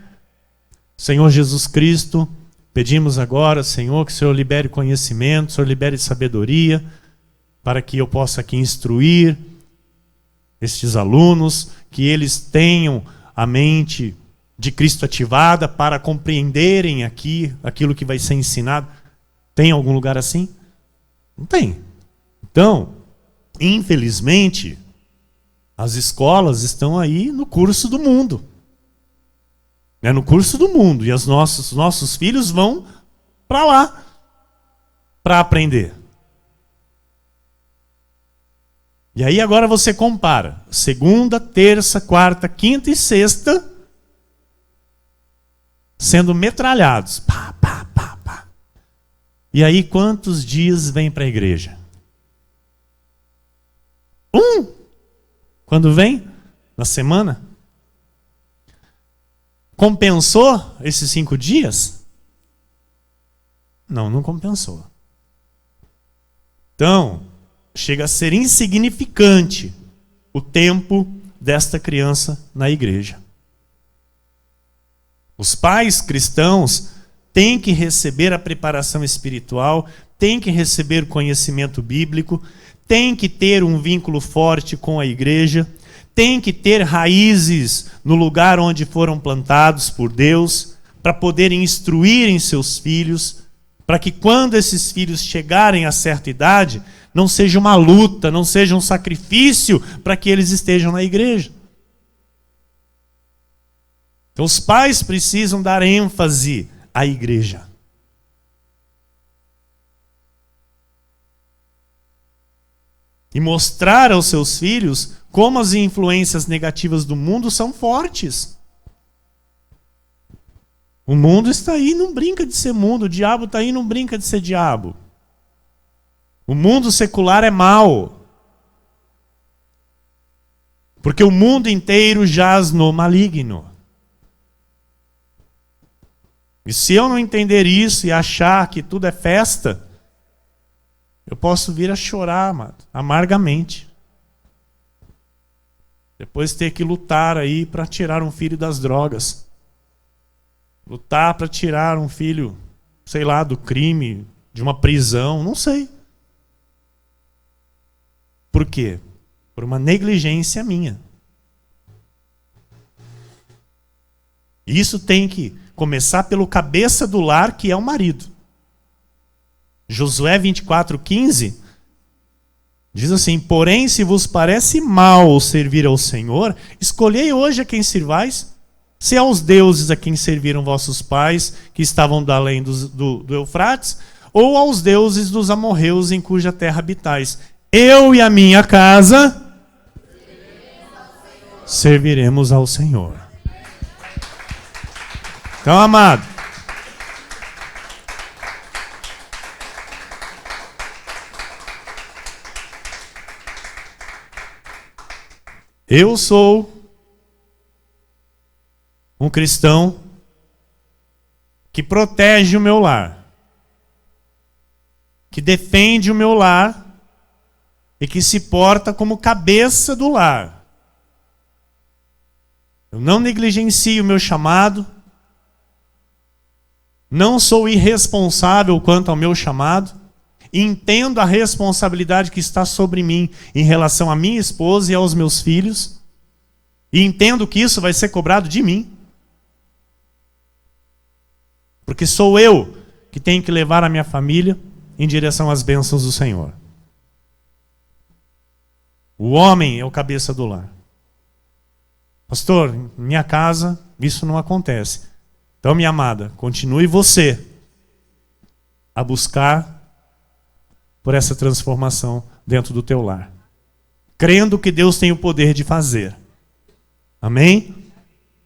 Senhor Jesus Cristo, pedimos agora, Senhor, que o Senhor libere conhecimento, que o Senhor libere sabedoria, para que eu possa aqui instruir estes alunos, que eles tenham a mente de Cristo ativada para compreenderem aqui aquilo que vai ser ensinado. Tem algum lugar assim? Não tem. Então, infelizmente, as escolas estão aí no curso do mundo. É no curso do mundo. E os nossos filhos vão para lá para aprender. E aí agora você compara. Segunda, terça, quarta, quinta e sexta sendo metralhados. Pá, pá, pá, pá. E aí quantos dias vem para a igreja? Quando vem? Na semana? Compensou esses 5 dias? Não compensou. Então, chega a ser insignificante o tempo desta criança na igreja. Os pais cristãos têm que receber a preparação espiritual, têm que receber conhecimento bíblico, têm que ter um vínculo forte com a igreja, têm que ter raízes no lugar onde foram plantados por Deus, para poderem instruírem seus filhos, para que quando esses filhos chegarem a certa idade, não seja uma luta, não seja um sacrifício para que eles estejam na igreja. Então os pais precisam dar ênfase à igreja. E mostrar aos seus filhos como as influências negativas do mundo são fortes. O mundo está aí, não brinca de ser mundo. O diabo está aí, não brinca de ser diabo. O mundo secular é mau. Porque o mundo inteiro jaz no maligno. E se eu não entender isso e achar que tudo é festa, eu posso vir a chorar, amado, amargamente. Depois ter que lutar aí para tirar um filho das drogas. Lutar para tirar um filho, sei lá, do crime, de uma prisão, não sei. Por quê? Por uma negligência minha. E isso tem que começar pelo cabeça do lar, que é o marido. Josué 24:15 diz assim: porém, se vos parece mal servir ao Senhor, escolhei hoje a quem sirvais, se aos deuses a quem serviram vossos pais, que estavam da além do Eufrates, ou aos deuses dos amorreus em cuja terra habitais. Eu e a minha casa serviremos ao Senhor. Então, amado, eu sou um cristão que protege o meu lar, que defende o meu lar e que se porta como cabeça do lar. Eu não negligencio o meu chamado, não sou irresponsável quanto ao meu chamado, entendo a responsabilidade que está sobre mim em relação à minha esposa e aos meus filhos, e entendo que isso vai ser cobrado de mim. Porque sou eu que tenho que levar a minha família em direção às bênçãos do Senhor. O homem é o cabeça do lar. Pastor, em minha casa isso não acontece. Então, minha amada, continue você a buscar por essa transformação dentro do teu lar, crendo que Deus tem o poder de fazer. Amém?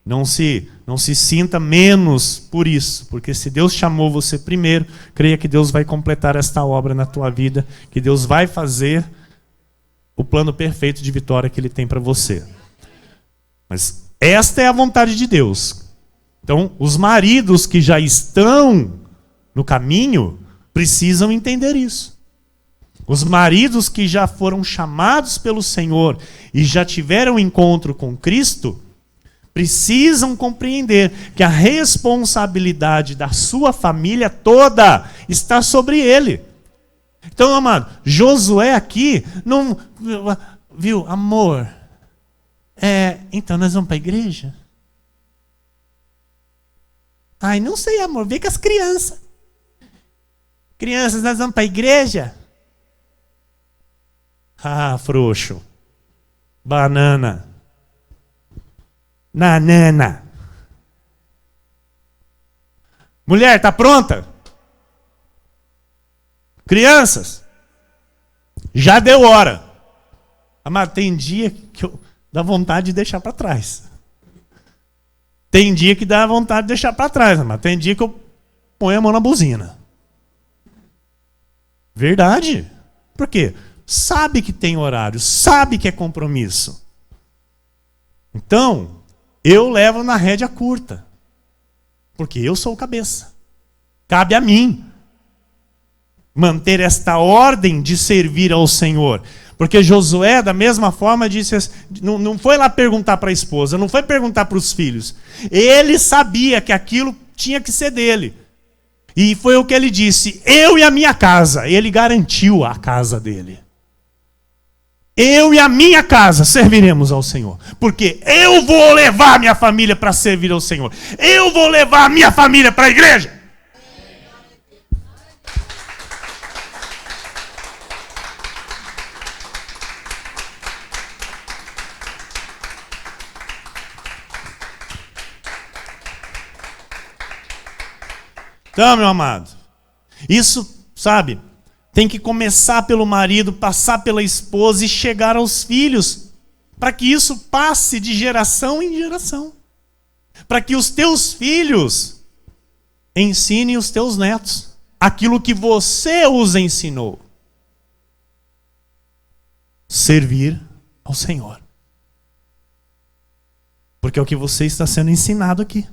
Não se sinta menos por isso, porque se Deus chamou você primeiro, creia que Deus vai completar esta obra na tua vida, que Deus vai fazer o plano perfeito de vitória que Ele tem para você. Mas esta é a vontade de Deus. Então, os maridos que já estão no caminho precisam entender isso. Os maridos que já foram chamados pelo Senhor e já tiveram encontro com Cristo precisam compreender que a responsabilidade da sua família toda está sobre ele. Então, amado, Josué aqui não viu, amor. Então nós vamos para a igreja? Ai, não sei, amor, vê com as crianças. Crianças, nós vamos para a igreja? Ah, frouxo. Banana. Nanana. Mulher, tá pronta? Crianças, já deu hora. Mas tem dia que dá vontade de deixar para trás. Tem dia que dá vontade de deixar para trás, mas tem dia que eu ponho a mão na buzina. Verdade. Por quê? Sabe que tem horário, sabe que é compromisso. Então, eu levo na rédea curta. Porque eu sou o cabeça. Cabe a mim manter esta ordem de servir ao Senhor. Porque Josué, da mesma forma, disse assim, não foi lá perguntar para a esposa, não foi perguntar para os filhos. Ele sabia que aquilo tinha que ser dele. E foi o que ele disse, eu e a minha casa. Ele garantiu a casa dele. Eu e a minha casa serviremos ao Senhor. Porque eu vou levar a minha família para servir ao Senhor. Eu vou levar a minha família para a igreja. Então, meu amado, isso, sabe, tem que começar pelo marido, passar pela esposa e chegar aos filhos, para que isso passe de geração em geração. Para que os teus filhos ensinem os teus netos aquilo que você os ensinou. Servir ao Senhor. Porque é o que você está sendo ensinado aqui.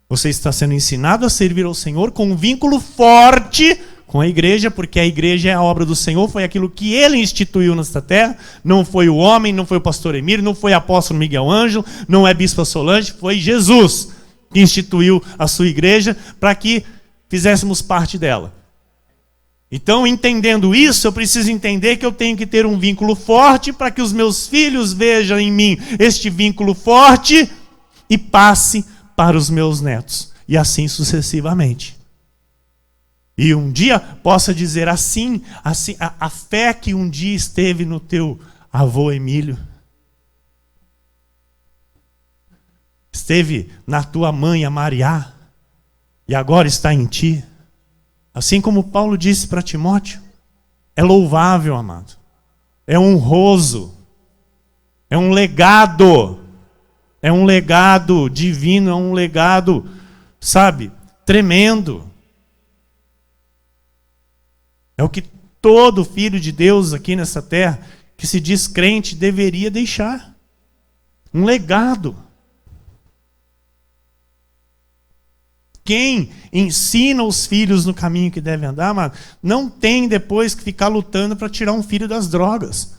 Você está sendo ensinado a servir ao Senhor com um vínculo forte com a igreja, porque a igreja é a obra do Senhor, foi aquilo que Ele instituiu nesta terra, não foi o homem, não foi o pastor Emílio, não foi o apóstolo Miguel Ângelo, não é bispa Solange, foi Jesus que instituiu a sua igreja para que fizéssemos parte dela. Então, entendendo isso, eu preciso entender que eu tenho que ter um vínculo forte para que os meus filhos vejam em mim este vínculo forte e passe para os meus netos, e assim sucessivamente. E um dia possa dizer assim a fé que um dia esteve no teu avô Emílio, esteve na tua mãe, a Mariá, e agora está em ti. Assim como Paulo disse para Timóteo, é louvável, amado, é honroso, é um legado. É um legado divino, é um legado, sabe, tremendo. É o que todo filho de Deus aqui nessa terra, que se diz crente, deveria deixar. Um legado. Quem ensina os filhos no caminho que devem andar, mas não tem depois que ficar lutando para tirar um filho das drogas.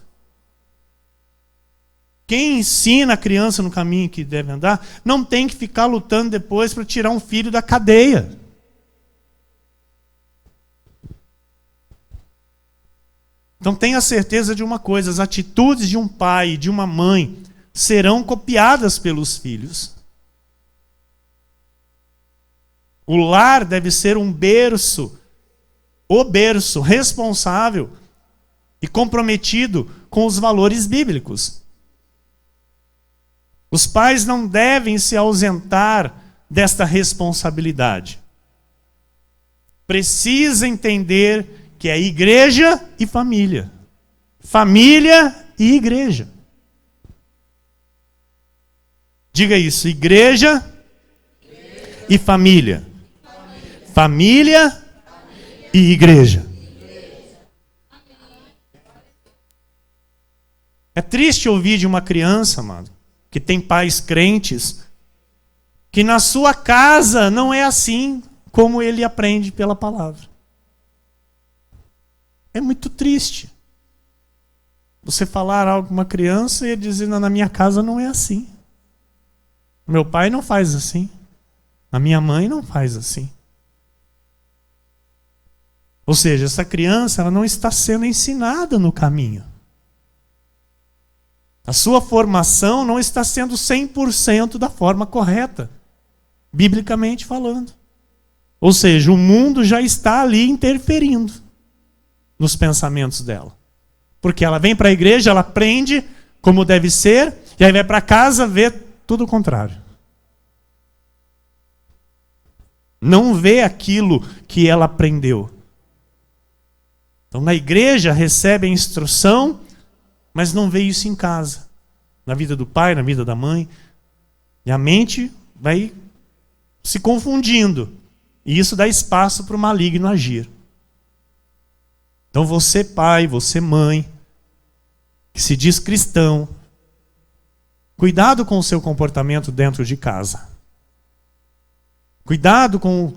Quem ensina a criança no caminho que deve andar, não tem que ficar lutando depois para tirar um filho da cadeia. Então tenha certeza de uma coisa, as atitudes de um pai e de uma mãe serão copiadas pelos filhos. O lar deve ser um berço, o berço responsável e comprometido com os valores bíblicos. Os pais não devem se ausentar desta responsabilidade. Precisa entender que é igreja e família. Família e igreja. Diga isso, igreja e família. Família e igreja. É triste ouvir de uma criança, amado, que tem pais crentes, que na sua casa não é assim como ele aprende pela palavra. É muito triste. Você falar algo com uma criança e ele dizer, não, na minha casa não é assim. Meu pai não faz assim. A minha mãe não faz assim. Ou seja, essa criança ela não está sendo ensinada no caminho. A sua formação não está sendo 100% da forma correta, biblicamente falando. Ou seja, o mundo já está ali interferindo nos pensamentos dela. Porque ela vem para a igreja, ela aprende como deve ser, e aí vai para casa ver tudo o contrário. Não vê aquilo que ela aprendeu. Então, na igreja recebe a instrução, mas não vê isso em casa. Na vida do pai, na vida da mãe. E a mente vai se confundindo. E isso dá espaço para o maligno agir. Então você pai, você mãe, que se diz cristão, cuidado com o seu comportamento dentro de casa. Cuidado com,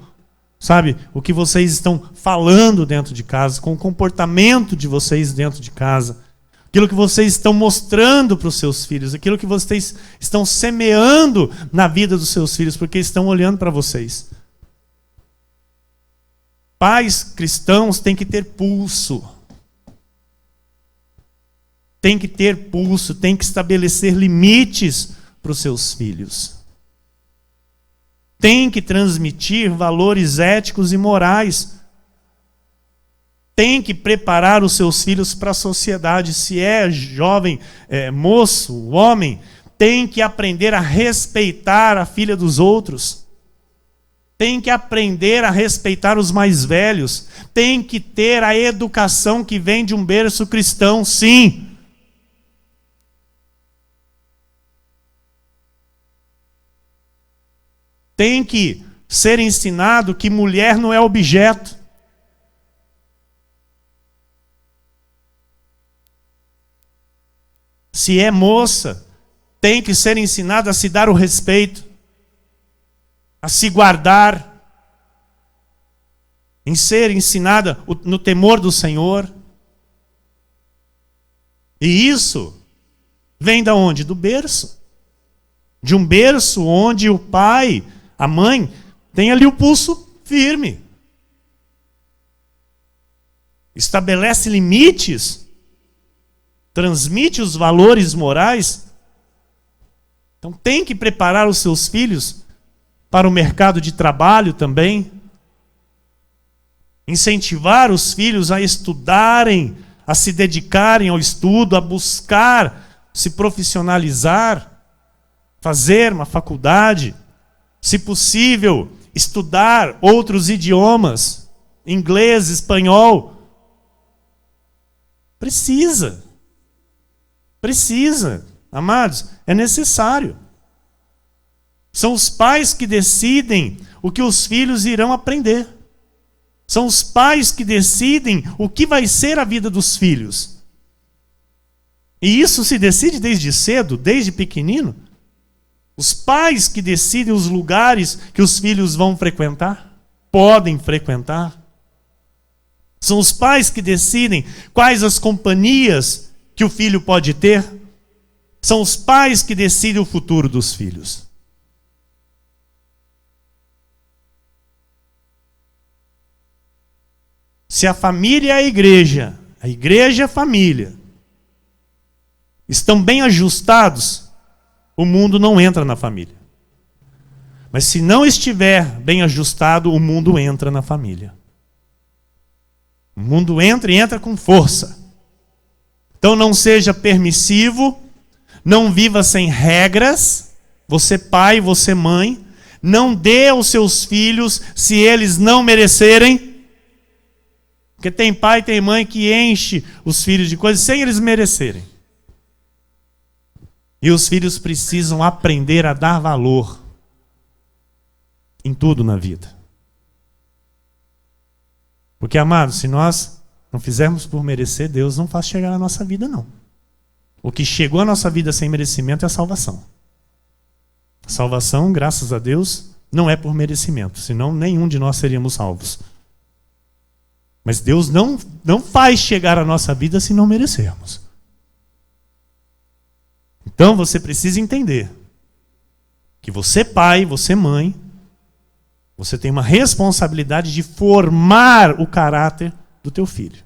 o que vocês estão falando dentro de casa, com o comportamento de vocês dentro de casa. Aquilo que vocês estão mostrando para os seus filhos, aquilo que vocês estão semeando na vida dos seus filhos, porque estão olhando para vocês. Pais cristãos têm que ter pulso. Tem que ter pulso, tem que estabelecer limites para os seus filhos. Tem que transmitir valores éticos e morais. Tem que preparar os seus filhos para a sociedade. Se é jovem, moço, homem, tem que aprender a respeitar a filha dos outros. Tem que aprender a respeitar os mais velhos. Tem que ter a educação que vem de um berço cristão, sim. Tem que ser ensinado que mulher não é objeto. Se é moça, tem que ser ensinada a se dar o respeito, a se guardar, em ser ensinada no temor do Senhor. E isso vem da onde? Do berço. De um berço onde o pai, a mãe, tem ali o pulso firme. Estabelece limites. Transmite os valores morais. Então tem que preparar os seus filhos para o mercado de trabalho também. Incentivar os filhos a estudarem, a se dedicarem ao estudo, a buscar se profissionalizar, fazer uma faculdade, se possível, estudar outros idiomas, inglês, espanhol. Precisa, amados, é necessário. São os pais que decidem o que os filhos irão aprender. São os pais que decidem o que vai ser a vida dos filhos. E isso se decide desde cedo, desde pequenino. Os pais que decidem os lugares que os filhos vão frequentar, podem frequentar. São os pais que decidem quais as companhias que o filho pode ter. São os pais que decidem o futuro dos filhos. Se a família e a igreja e a família, estão bem ajustados, o mundo não entra na família. Mas se não estiver bem ajustado, o mundo entra na família. O mundo entra e entra com força. Então não seja permissivo, não viva sem regras, você pai, você mãe, não dê aos seus filhos se eles não merecerem. Porque tem pai e tem mãe que enche os filhos de coisas sem eles merecerem. E os filhos precisam aprender a dar valor em tudo na vida. Porque, amados, se nós não fizermos por merecer, Deus não faz chegar na nossa vida, não. O que chegou à nossa vida sem merecimento é a salvação. A salvação, graças a Deus, não é por merecimento, senão nenhum de nós seríamos salvos. Mas Deus não faz chegar à nossa vida se não merecermos. Então você precisa entender que você pai, você mãe, você tem uma responsabilidade de formar o caráter do teu filho.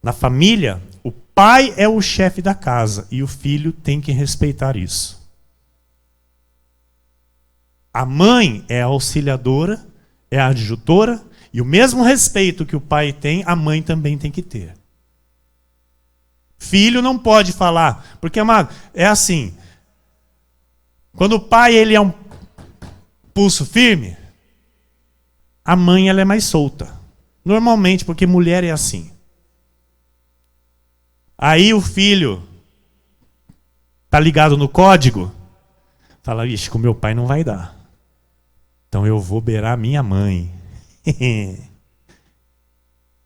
Na família, o pai é o chefe da casa e o filho tem que respeitar isso. A mãe é a auxiliadora, é a adjutora, e o mesmo respeito que o pai tem, a mãe também tem que ter. Filho não pode falar, porque, amado, é assim. Quando o pai ele é um pulso firme, a mãe ela é mais solta. Normalmente, porque mulher é assim. Aí o filho tá ligado no código, fala, ixi, com meu pai não vai dar. Então eu vou beirar minha mãe.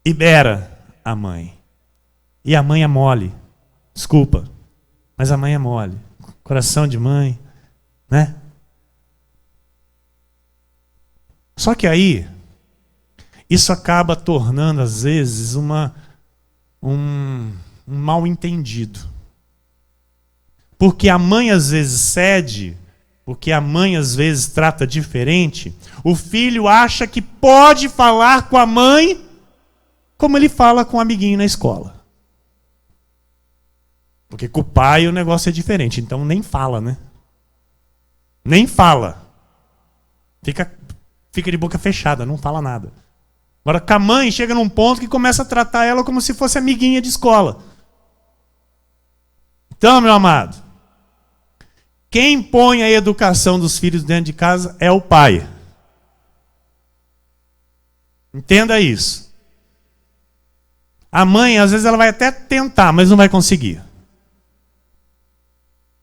E beira a mãe. E a mãe é mole. Desculpa, mas a mãe é mole. Coração de mãe, né? Só que aí, isso acaba tornando, às vezes, um mal entendido. Porque a mãe, às vezes, cede, porque a mãe, às vezes, trata diferente, o filho acha que pode falar com a mãe como ele fala com o amiguinho na escola. Porque com o pai o negócio é diferente, então nem fala, né? Nem fala. Fica de boca fechada, não fala nada. Agora, com a mãe, chega num ponto que começa a tratar ela como se fosse amiguinha de escola. Então, meu amado, quem põe a educação dos filhos dentro de casa é o pai. Entenda isso. A mãe, às vezes, ela vai até tentar, mas não vai conseguir.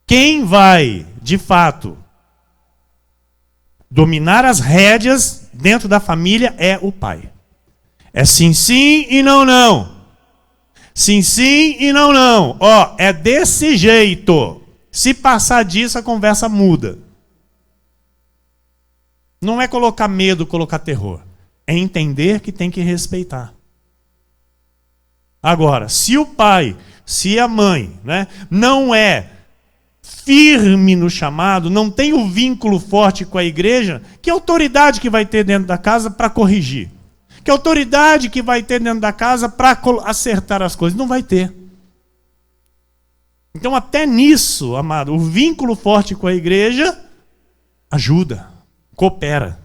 Quem vai, de fato, dominar as rédeas dentro da família é o pai. É sim, sim e não, não. Sim, sim e não, não. Ó, é desse jeito. Se passar disso, a conversa muda. Não é colocar medo, colocar terror. É entender que tem que respeitar. Agora, se o pai, se a mãe, né, não é firme no chamado, não tem o vínculo forte com a igreja, que autoridade que vai ter dentro da casa para corrigir? Que autoridade que vai ter dentro da casa para acertar as coisas? Não vai ter. Então, até nisso, amado, o vínculo forte com a igreja ajuda, coopera.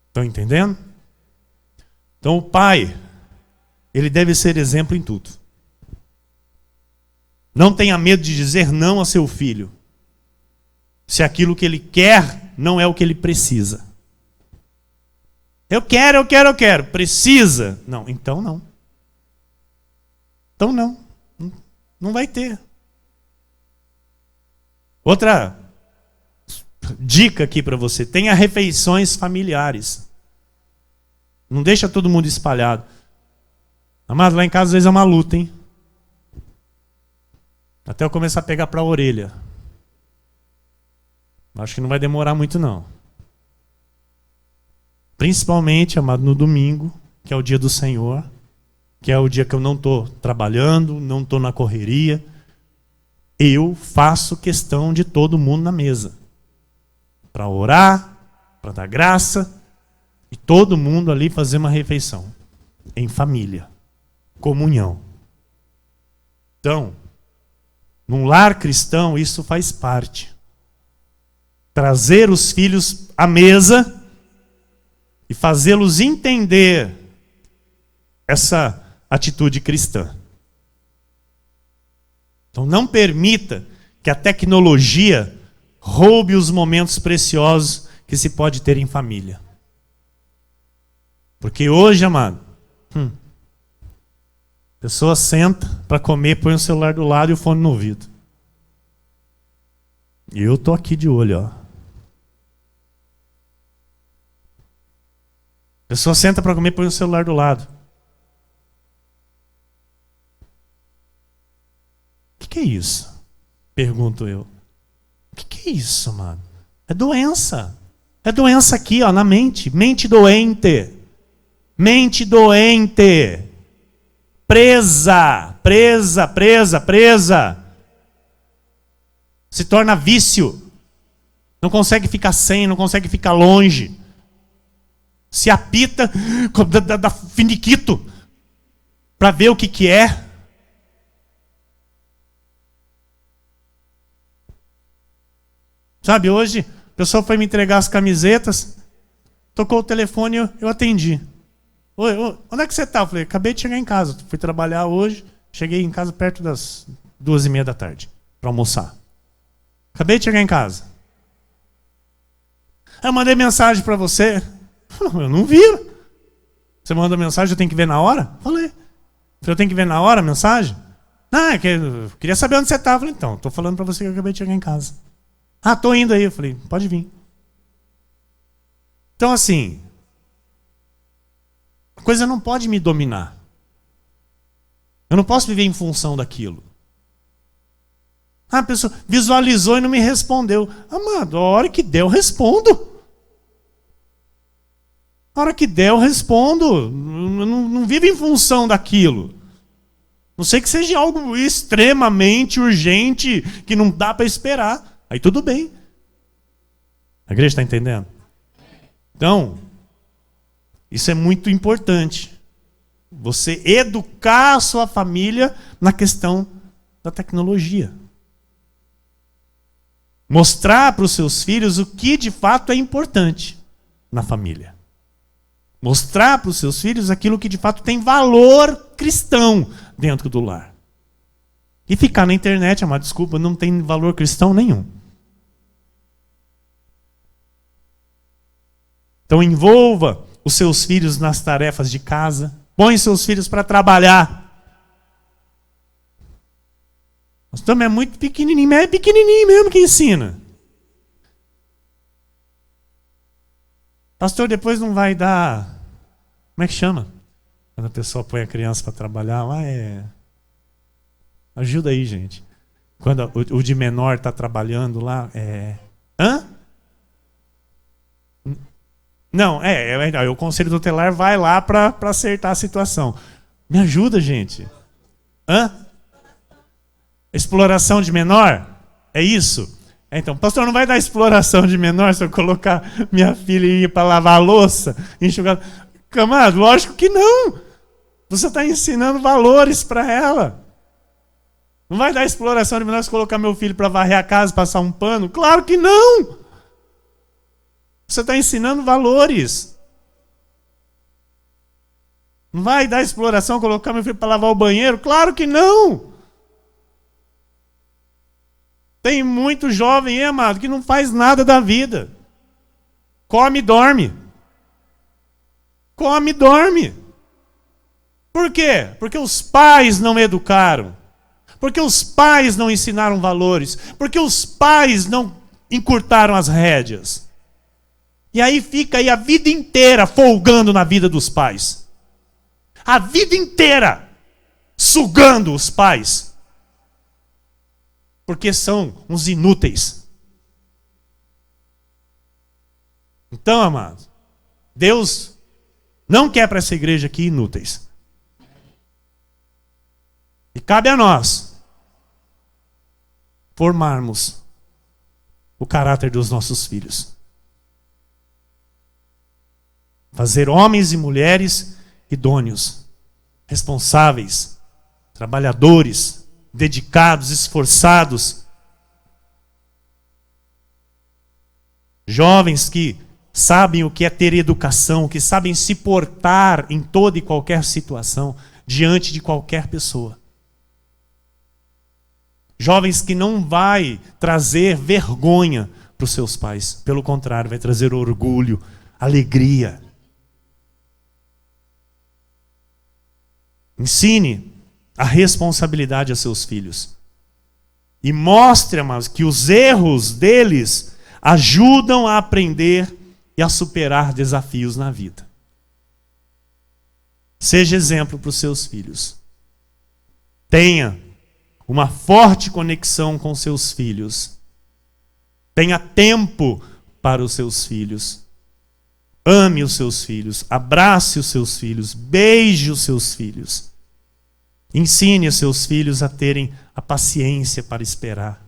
Estão entendendo? Então, o pai, ele deve ser exemplo em tudo. Não tenha medo de dizer não a seu filho, se aquilo que ele quer não é o que ele precisa. Eu quero. Precisa? Não, então não. Então não. Não vai ter. Outra dica aqui para você. Tenha refeições familiares. Não deixa todo mundo espalhado. Amado, lá em casa às vezes é uma luta, hein? Até eu começar a pegar para a orelha. Acho que não vai demorar muito, não. Principalmente, amado, no domingo, que é o dia do Senhor, que é o dia que eu não estou trabalhando, não estou na correria. Eu faço questão de todo mundo na mesa. Para orar, para dar graça, e todo mundo ali fazer uma refeição. Em família. Comunhão. Então, num lar cristão, isso faz parte. Trazer os filhos à mesa e fazê-los entender essa atitude cristã. Então não permita que a tecnologia roube os momentos preciosos que se pode ter em família. Porque hoje, amado, a pessoa senta para comer, põe o celular do lado e o fone no ouvido. E eu tô aqui de olho, ó. A pessoa senta para comer, põe o celular do lado. O que é isso? Pergunto eu. O que é isso, mano? É doença. É doença aqui, ó, na mente. Mente doente. Mente doente. Presa. Se torna vício. Não consegue ficar sem, não consegue ficar longe. Se apita, dá finiquito para ver o que é. Sabe, hoje, pessoa foi me entregar as camisetas, tocou o telefone e eu atendi. Oi, onde é que você está? Eu falei, acabei de chegar em casa. Fui trabalhar hoje, cheguei em casa perto das 2:30 da tarde para almoçar. Acabei de chegar em casa. Eu mandei mensagem para você. Eu não vi. Você manda mensagem, eu tenho que ver na hora? Falei. Eu tenho que ver na hora a mensagem? Não, é que eu queria saber onde você está. Falei, então, estou falando para você que eu acabei de chegar em casa. Ah, estou indo aí. Eu falei, pode vir. Então, assim, a coisa não pode me dominar. Eu não posso viver em função daquilo. Ah, a pessoa visualizou e não me respondeu. Amado, a hora que der eu respondo. A hora que der eu respondo. Não vivo em função daquilo. Não sei que seja algo extremamente urgente, que não dá para esperar. Aí tudo bem. A igreja está entendendo? Então, isso é muito importante. Você educar a sua família na questão da tecnologia. Mostrar para os seus filhos o que de fato é importante na família. Mostrar para os seus filhos aquilo que de fato tem valor cristão dentro do lar. E ficar na internet, amado, desculpa, não tem valor cristão nenhum. Então envolva os seus filhos nas tarefas de casa. Põe seus filhos para trabalhar. Nós também é muito pequenininho, mas é pequenininho mesmo que ensina. Pastor, depois não vai dar... Como é que chama? Quando a pessoa põe a criança para trabalhar, lá é... Ajuda aí, gente. Quando o de menor está trabalhando lá, é... Hã? Não, o conselho tutelar vai lá para acertar a situação. Me ajuda, gente. Hã? Exploração de menor? É isso? Então, pastor, não vai dar exploração de menor se eu colocar minha filha para lavar a louça, enxugar... Camado, lógico que não. Você está ensinando valores para ela. Não vai dar exploração de menor se eu colocar meu filho para varrer a casa, passar um pano? Claro que não. Você está ensinando valores. Não vai dar exploração colocar meu filho para lavar o banheiro? Claro que não. Tem muito jovem, hein, amado, que não faz nada da vida. Come e dorme. Come e dorme. Por quê? Porque os pais não educaram. Porque os pais não ensinaram valores. Porque os pais não encurtaram as rédeas. E aí fica aí a vida inteira folgando na vida dos pais. A vida inteira sugando os pais. Porque são uns inúteis. Então, amados, Deus não quer para essa igreja aqui inúteis. E cabe a nós formarmos o caráter dos nossos filhos. Fazer homens e mulheres idôneos, responsáveis, trabalhadores, dedicados, esforçados. Jovens que sabem o que é ter educação, que sabem se portar em toda e qualquer situação, diante de qualquer pessoa. Jovens que não vai trazer vergonha para os seus pais. Pelo contrário, vai trazer orgulho, alegria. Ensine a responsabilidade a seus filhos. E mostre, amados, que os erros deles ajudam a aprender e a superar desafios na vida. Seja exemplo para os seus filhos. Tenha uma forte conexão com seus filhos. Tenha tempo para os seus filhos. Ame os seus filhos. Abrace os seus filhos. Beije os seus filhos. Ensine os seus filhos a terem a paciência para esperar.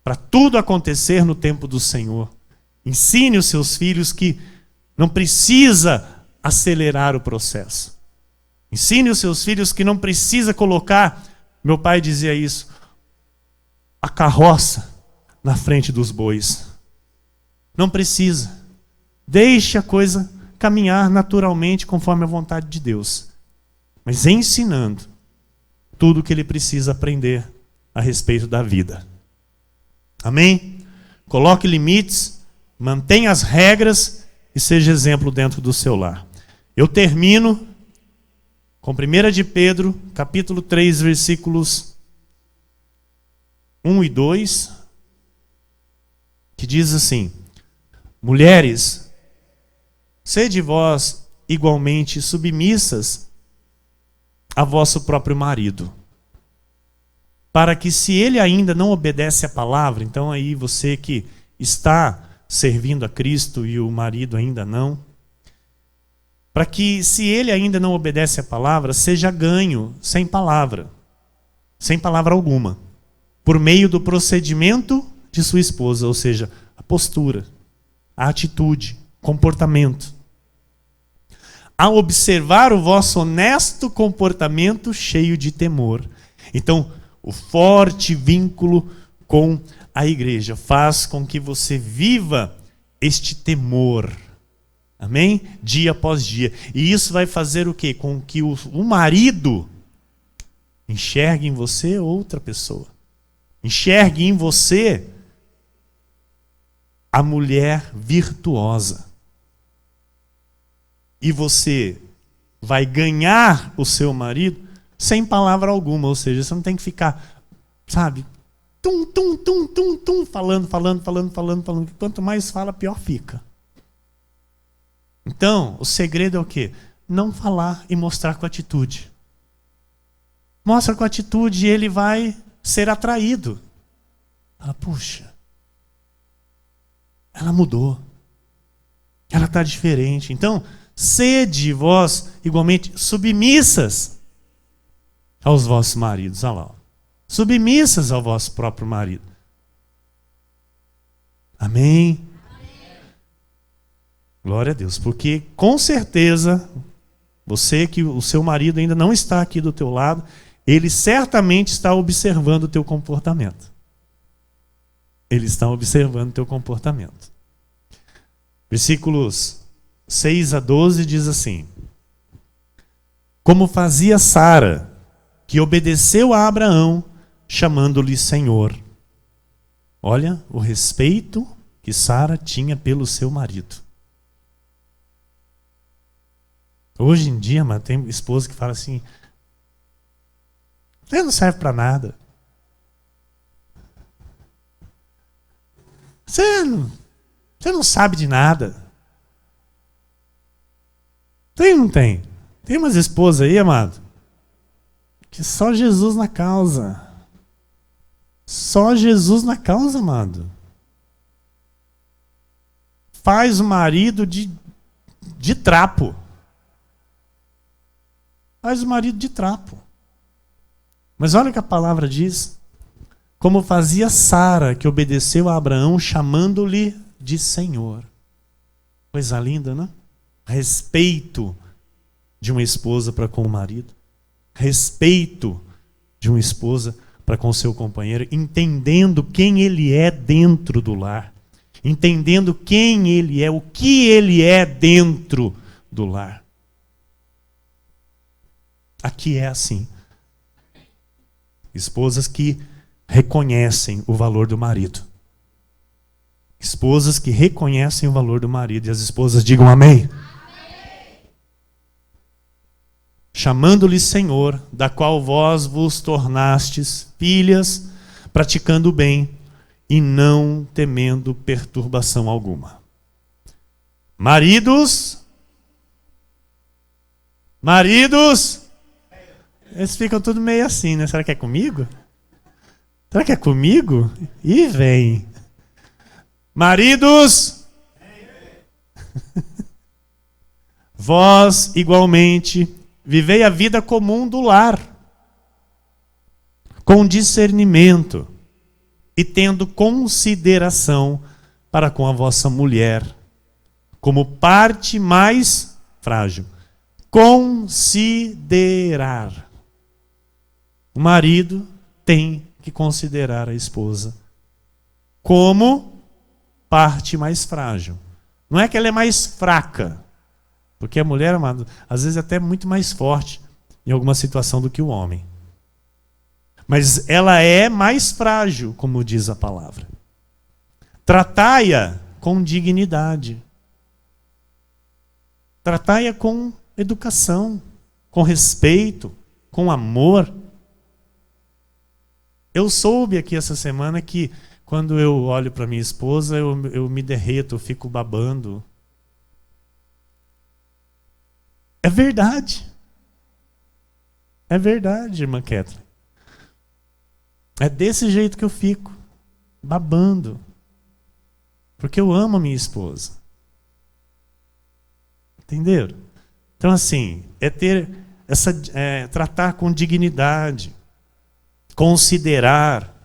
Para tudo acontecer no tempo do Senhor. Ensine os seus filhos que não precisa acelerar o processo. Ensine os seus filhos que não precisa colocar, meu pai dizia isso, a carroça na frente dos bois. Não precisa. Deixe a coisa caminhar naturalmente conforme a vontade de Deus. Mas ensinando tudo o que ele precisa aprender a respeito da vida. Amém? Coloque limites, mantenha as regras e seja exemplo dentro do seu lar. Eu termino com 1 de Pedro, capítulo 3, versículos 1 e 2, que diz assim: mulheres, sede vós igualmente submissas a vosso próprio marido, para que, se ele ainda não obedece à palavra, então aí você que está servindo a Cristo e o marido ainda não, para que, se ele ainda não obedece à palavra, seja ganho sem palavra alguma, por meio do procedimento de sua esposa, ou seja, a postura, a atitude, comportamento. A observar o vosso honesto comportamento cheio de temor. Então, o forte vínculo com a igreja faz com que você viva este temor. Amém? Dia após dia. E isso vai fazer o quê? Com que o marido enxergue em você outra pessoa. Enxergue em você a mulher virtuosa. E você vai ganhar o seu marido sem palavra alguma. Ou seja, você não tem que ficar, sabe, falando. Quanto mais fala, pior fica. Então, o segredo é o quê? Não falar e mostrar com atitude. Mostra com atitude e ele vai ser atraído. Fala, puxa, ela mudou. Ela está diferente. Então, sede vós igualmente submissas aos vossos maridos. Olha lá. Submissas ao vosso próprio marido. Amém? Glória a Deus. Porque com certeza, você que o seu marido ainda não está aqui do teu lado, ele certamente está observando o teu comportamento. Ele está observando o teu comportamento. Versículos 6 a 12 diz assim: como fazia Sara, que obedeceu a Abraão, chamando-lhe Senhor. Olha o respeito que Sara tinha pelo seu marido. Hoje em dia, mano, tem esposa que fala assim: você não serve para nada. Você não sabe de nada. Tem ou não tem? Tem umas esposas aí, amado, que só Jesus na causa. Só Jesus na causa, amado. Faz o marido de trapo. Faz o marido de trapo. Mas olha o que a palavra diz. Como fazia Sara, que obedeceu a Abraão, chamando-lhe de Senhor. Coisa linda, né? Respeito de uma esposa para com o marido. Respeito de uma esposa para com seu companheiro. Entendendo quem ele é dentro do lar. Entendendo quem ele é, o que ele é dentro do lar. Aqui é assim. Esposas que reconhecem o valor do marido. Esposas que reconhecem o valor do marido. E as esposas digam amém. Chamando-lhe Senhor, da qual vós vos tornastes filhas, praticando o bem e não temendo perturbação alguma. Maridos, eles ficam tudo meio assim, né? Será que é comigo? Será que é comigo? E vem. Maridos, vós igualmente vivei a vida comum do lar, com discernimento e tendo consideração para com a vossa mulher, como parte mais frágil. Considerar. O marido tem que considerar a esposa como parte mais frágil. Não é que ela é mais fraca, porque a mulher, amado, às vezes é até muito mais forte em alguma situação do que o homem. Mas ela é mais frágil, como diz a palavra. Tratai-a com dignidade. Tratai-a com educação, com respeito, com amor. Eu soube aqui essa semana que quando eu olho para minha esposa, eu me derreto, eu fico babando. É verdade. É verdade, irmã Kathleen. É desse jeito que eu fico, babando. Porque eu amo a minha esposa. Entenderam? Então, assim, tratar com dignidade, considerar,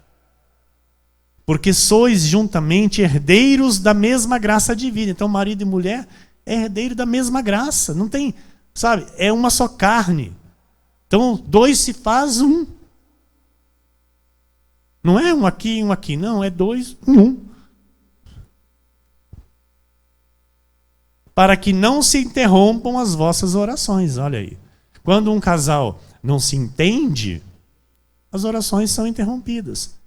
porque sois juntamente herdeiros da mesma graça divina. Então, marido e mulher é herdeiro da mesma graça. Não tem, sabe? É uma só carne. Então, dois se faz um. Não é um aqui, não. É dois, um. Para que não se interrompam as vossas orações. Olha aí. Quando um casal não se entende, as orações são interrompidas.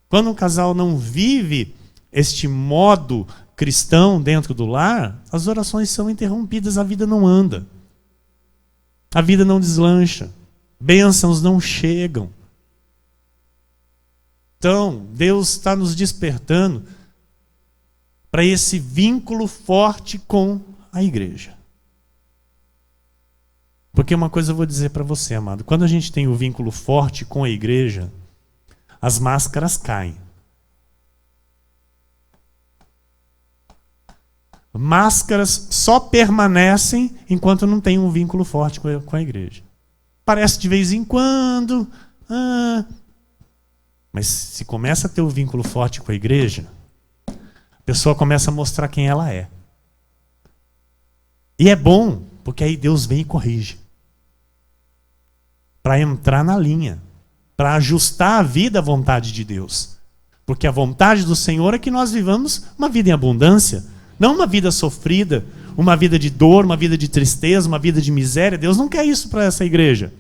Quando um casal não vive este modo cristão dentro do lar, as orações são interrompidas, a vida não anda. A vida não deslancha. Bênçãos não chegam. Então, Deus está nos despertando para esse vínculo forte com a igreja. Porque uma coisa eu vou dizer para você, amado. Quando a gente tem o vínculo forte com a igreja, as máscaras caem. Máscaras só permanecem enquanto não tem um vínculo forte com a igreja. Parece de vez em quando. Mas se começa a ter o vínculo forte com a igreja, a pessoa começa a mostrar quem ela é. E é bom, porque aí Deus vem e corrige. Para entrar na linha. Para ajustar a vida à vontade de Deus. Porque a vontade do Senhor é que nós vivamos uma vida em abundância. Não uma vida sofrida, uma vida de dor, uma vida de tristeza, uma vida de miséria. Deus não quer isso para essa igreja.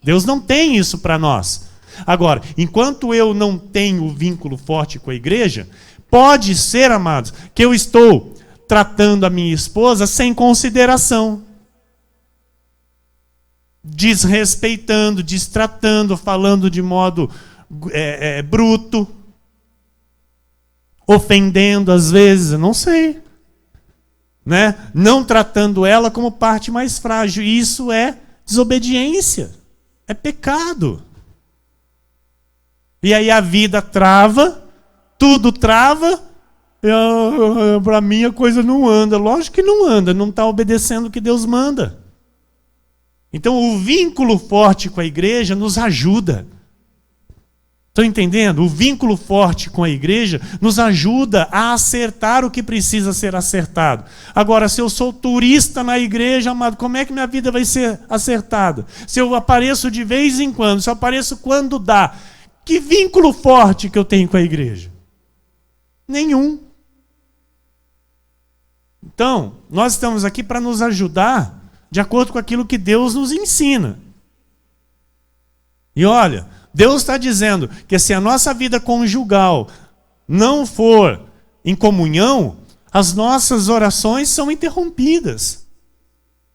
Deus não tem isso para nós. Agora, enquanto eu não tenho vínculo forte com a igreja, pode ser, amados, que eu estou tratando a minha esposa sem consideração. Desrespeitando, destratando, falando de modo bruto, ofendendo às vezes, eu não sei. Né? Não tratando ela como parte mais frágil. Isso é desobediência. É pecado. E aí a vida trava, tudo trava, para mim a coisa não anda. Lógico que não anda, não está obedecendo o que Deus manda. Então o vínculo forte com a igreja nos ajuda. Estão entendendo? O vínculo forte com a igreja nos ajuda a acertar o que precisa ser acertado. Agora, se eu sou turista na igreja, amado, como é que minha vida vai ser acertada? Se eu apareço de vez em quando, se eu apareço quando dá, que vínculo forte que eu tenho com a igreja? Nenhum. Então, nós estamos aqui para nos ajudar de acordo com aquilo que Deus nos ensina. E olha, Deus está dizendo que se a nossa vida conjugal não for em comunhão, as nossas orações são interrompidas.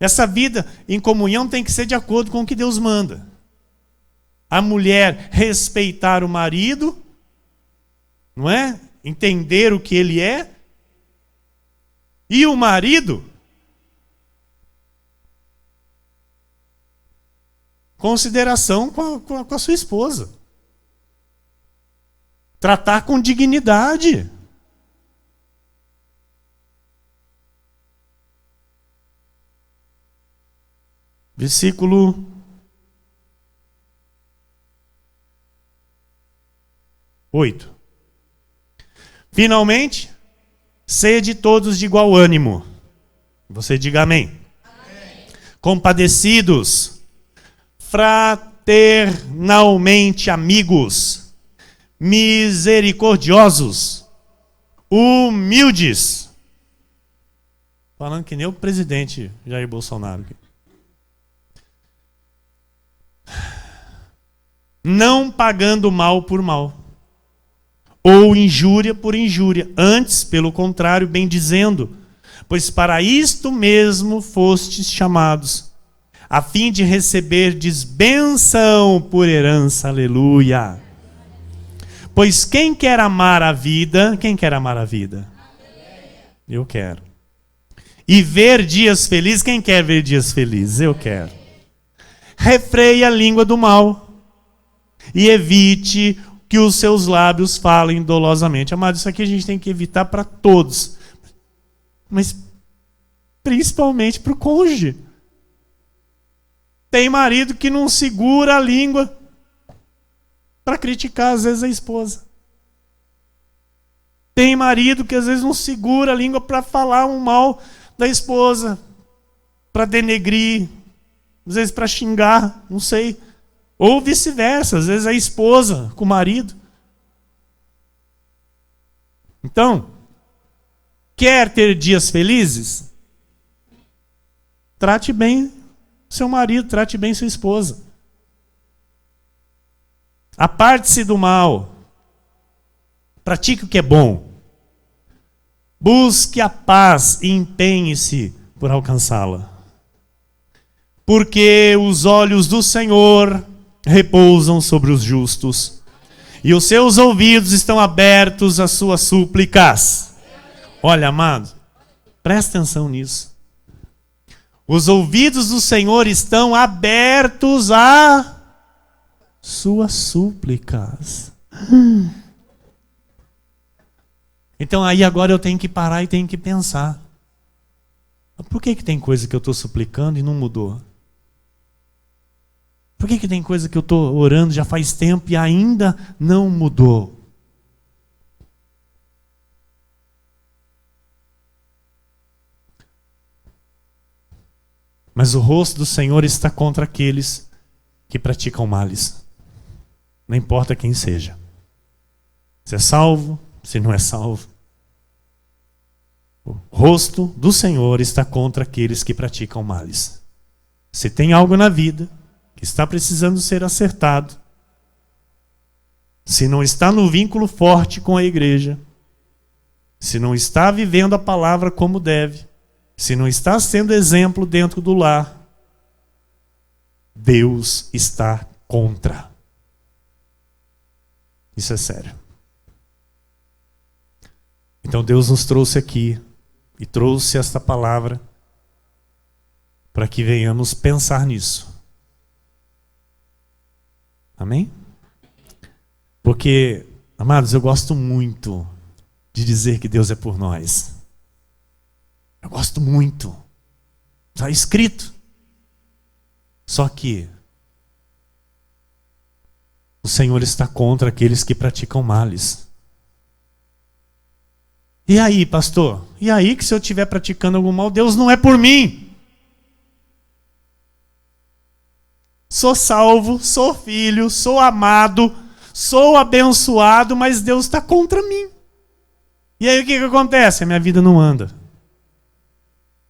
Essa vida em comunhão tem que ser de acordo com o que Deus manda. A mulher respeitar o marido, não é? Entender o que ele é. E o marido consideração com a sua esposa. Tratar com dignidade. Versículo 8. Finalmente, sede todos de igual ânimo. Você diga amém. Amém. Compadecidos, fraternalmente amigos, misericordiosos, humildes. Falando que nem o presidente Jair Bolsonaro. Não pagando mal por mal, ou injúria por injúria. Antes, pelo contrário, bendizendo, pois para isto mesmo fostes chamados, a fim de receberdes bênção por herança. Aleluia. Pois quem quer amar a vida, quem quer amar a vida? Eu quero. E ver dias felizes, quem quer ver dias felizes? Eu quero. Refreie a língua do mal e evite que os seus lábios falem dolosamente. Amado, isso aqui a gente tem que evitar para todos, mas principalmente para o cônjuge. Tem marido que não segura a língua para criticar às vezes a esposa. Tem marido que às vezes não segura a língua para falar um mal da esposa, para denegrir, às vezes para xingar, não sei. Ou vice-versa, às vezes a esposa com o marido. Então, quer ter dias felizes? Trate bem seu marido, trate bem sua esposa. Aparte-se do mal. Pratique o que é bom. Busque a paz e empenhe-se por alcançá-la. Porque os olhos do Senhor repousam sobre os justos, e os seus ouvidos estão abertos às suas súplicas. Olha, amado, presta atenção nisso. Os ouvidos do Senhor estão abertos a suas súplicas. Então aí agora eu tenho que parar e tenho que pensar. Por que tem coisa que eu estou suplicando e não mudou? Por que tem coisa que eu estou orando já faz tempo e ainda não mudou? Mas o rosto do Senhor está contra aqueles que praticam males. Não importa quem seja. Se é salvo, se não é salvo. O rosto do Senhor está contra aqueles que praticam males. Se tem algo na vida que está precisando ser acertado, se não está no vínculo forte com a igreja, se não está vivendo a palavra como deve, se não está sendo exemplo dentro do lar, Deus está contra. Isso é sério. Então Deus nos trouxe aqui e trouxe esta palavra para que venhamos pensar nisso. Amém? Porque, amados, eu gosto muito de dizer que Deus é por nós. Eu gosto muito. Está escrito. Só que o Senhor está contra aqueles que praticam males. E aí, pastor? E aí que se eu estiver praticando algum mal, Deus não é por mim? Sou salvo, sou filho, sou amado, sou abençoado, mas Deus está contra mim. E aí o que acontece? A minha vida não anda.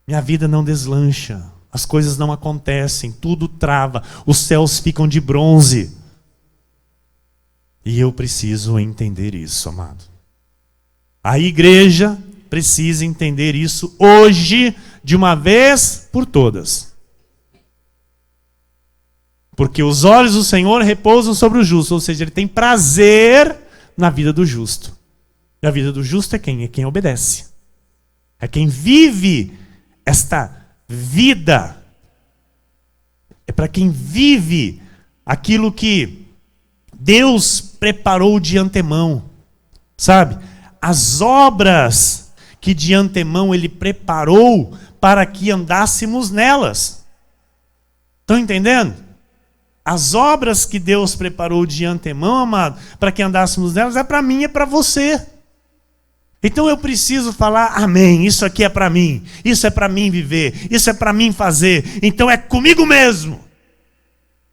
Minha vida não deslancha. As coisas não acontecem, tudo trava, os céus ficam de bronze. E eu preciso entender isso, amado. A igreja precisa entender isso hoje, de uma vez por todas. Porque os olhos do Senhor repousam sobre o justo, ou seja, Ele tem prazer na vida do justo. E a vida do justo é quem? É quem obedece. É quem vive esta vida. É para quem vive aquilo que Deus preparou de antemão. Sabe? As obras que de antemão Ele preparou para que andássemos nelas. Estão entendendo? As obras que Deus preparou de antemão, amado, para que andássemos nelas, é para mim, é para você. Então eu preciso falar, amém, isso aqui é para mim, isso é para mim viver, isso é para mim fazer, então é comigo mesmo.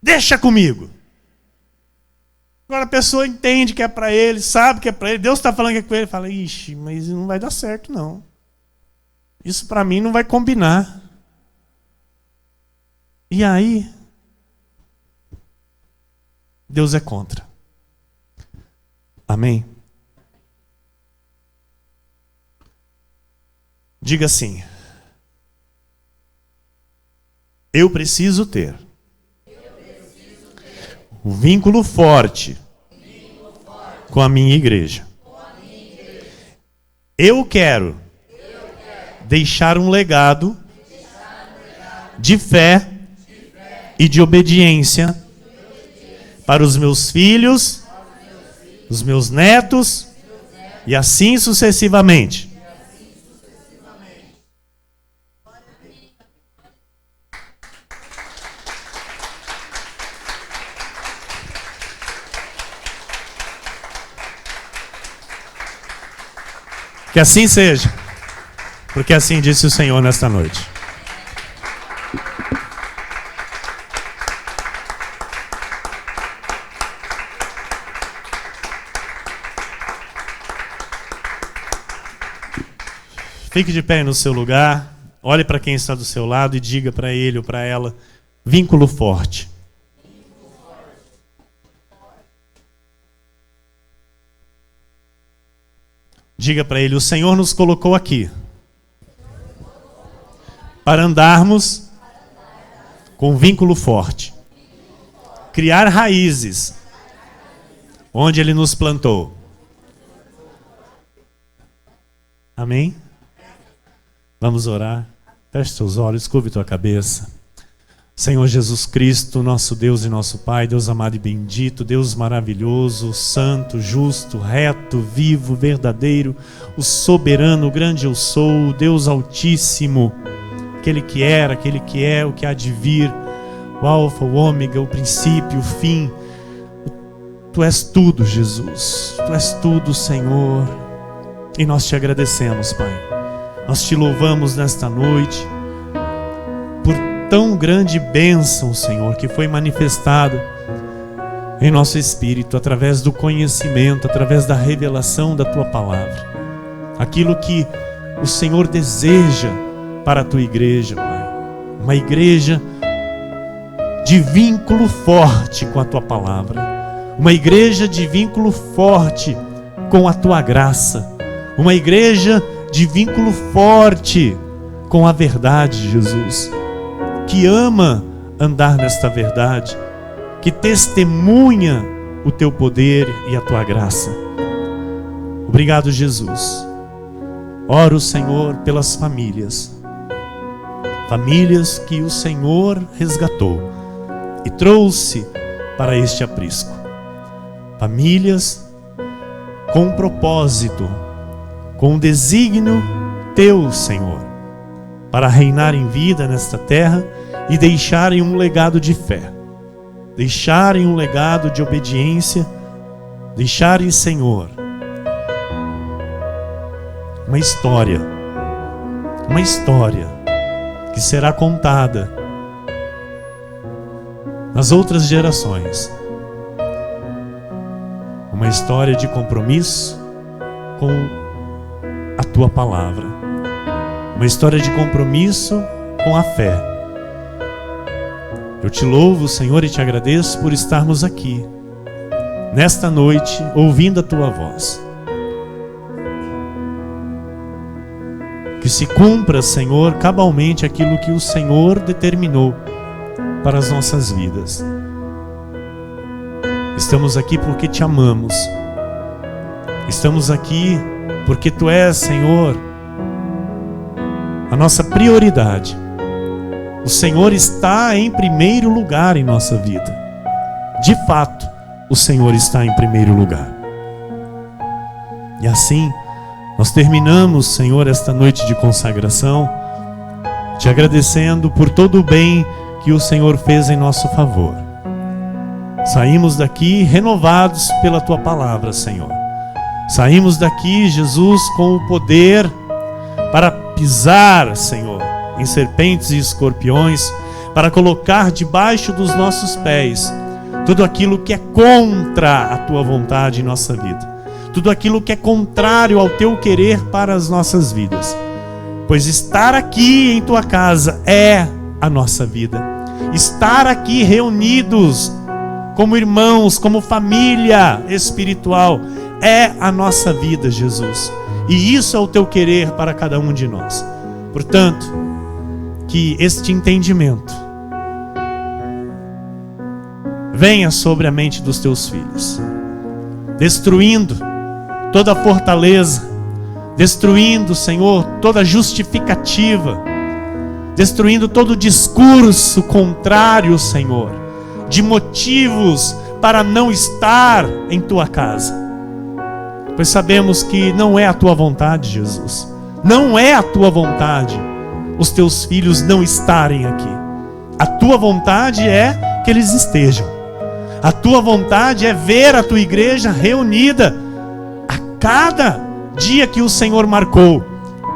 Deixa comigo. Agora a pessoa entende que é para ele, sabe que é para ele, Deus está falando que é com ele, fala, ixi, mas não vai dar certo não. Isso para mim não vai combinar. E aí, Deus é contra. Amém? Diga assim: eu preciso ter um vínculo forte com a minha igreja. Eu quero deixar um legado de fé e de obediência para os meus filhos, os meus netos e assim sucessivamente. Que assim seja, porque assim disse o Senhor nesta noite. Fique de pé no seu lugar, olhe para quem está do seu lado e diga para ele ou para ela: vínculo forte. Diga para ele: o Senhor nos colocou aqui para andarmos com vínculo forte, criar raízes onde Ele nos plantou. Amém? Vamos orar. Feche seus olhos, curve tua cabeça. Senhor Jesus Cristo, nosso Deus e nosso Pai, Deus amado e bendito, Deus maravilhoso, santo, justo, reto, vivo, verdadeiro, o soberano, o grande eu sou, o Deus altíssimo, aquele que era, aquele que é, o que há de vir, o alfa, o ômega, o princípio, o fim. Tu és tudo, Jesus, Tu és tudo, Senhor, e nós te agradecemos, Pai. Nós te louvamos nesta noite por tão grande bênção, Senhor, que foi manifestada em nosso espírito, através do conhecimento, através da revelação da Tua palavra. Aquilo que o Senhor deseja para a Tua igreja, Pai. Uma igreja de vínculo forte com a Tua palavra. Uma igreja de vínculo forte com a Tua graça. Uma igreja de vínculo forte com a verdade, Jesus, que ama andar nesta verdade, que testemunha o Teu poder e a Tua graça. Obrigado, Jesus. Oro, Senhor, pelas famílias que o Senhor resgatou e trouxe para este aprisco. Famílias com propósito, com desígnio Teu, Senhor, para reinar em vida nesta terra e deixarem um legado de fé, deixarem um legado de obediência, deixarem, Senhor, uma história que será contada nas outras gerações. Uma história de compromisso com a Tua palavra. Uma história de compromisso com a fé. Eu te louvo, Senhor, e te agradeço por estarmos aqui, nesta noite, ouvindo a Tua voz. Que se cumpra, Senhor, cabalmente aquilo que o Senhor determinou para as nossas vidas. Estamos aqui porque Te amamos. Estamos aqui porque Tu és, Senhor, a nossa prioridade. O Senhor está em primeiro lugar em nossa vida. De fato, o Senhor está em primeiro lugar. E assim, nós terminamos, Senhor, esta noite de consagração, Te agradecendo por todo o bem que o Senhor fez em nosso favor. Saímos daqui renovados pela Tua palavra, Senhor. Saímos daqui, Jesus, com o poder para pisar, Senhor, em serpentes e escorpiões, para colocar debaixo dos nossos pés tudo aquilo que é contra a tua vontade em nossa vida, tudo aquilo que é contrário ao teu querer para as nossas vidas. Pois estar aqui em tua casa é a nossa vida. Estar aqui reunidos como irmãos, como família espiritual, é a nossa vida, Jesus. E isso é o teu querer para cada um de nós. Portanto, que este entendimento venha sobre a mente dos teus filhos, destruindo toda a fortaleza, destruindo, Senhor, toda a justificativa, destruindo todo discurso contrário, Senhor, de motivos para não estar em tua casa. Pois sabemos que não é a tua vontade, Jesus. Não é a tua vontade os teus filhos não estarem aqui. A tua vontade é que eles estejam. A tua vontade é ver a tua igreja reunida a cada dia que o Senhor marcou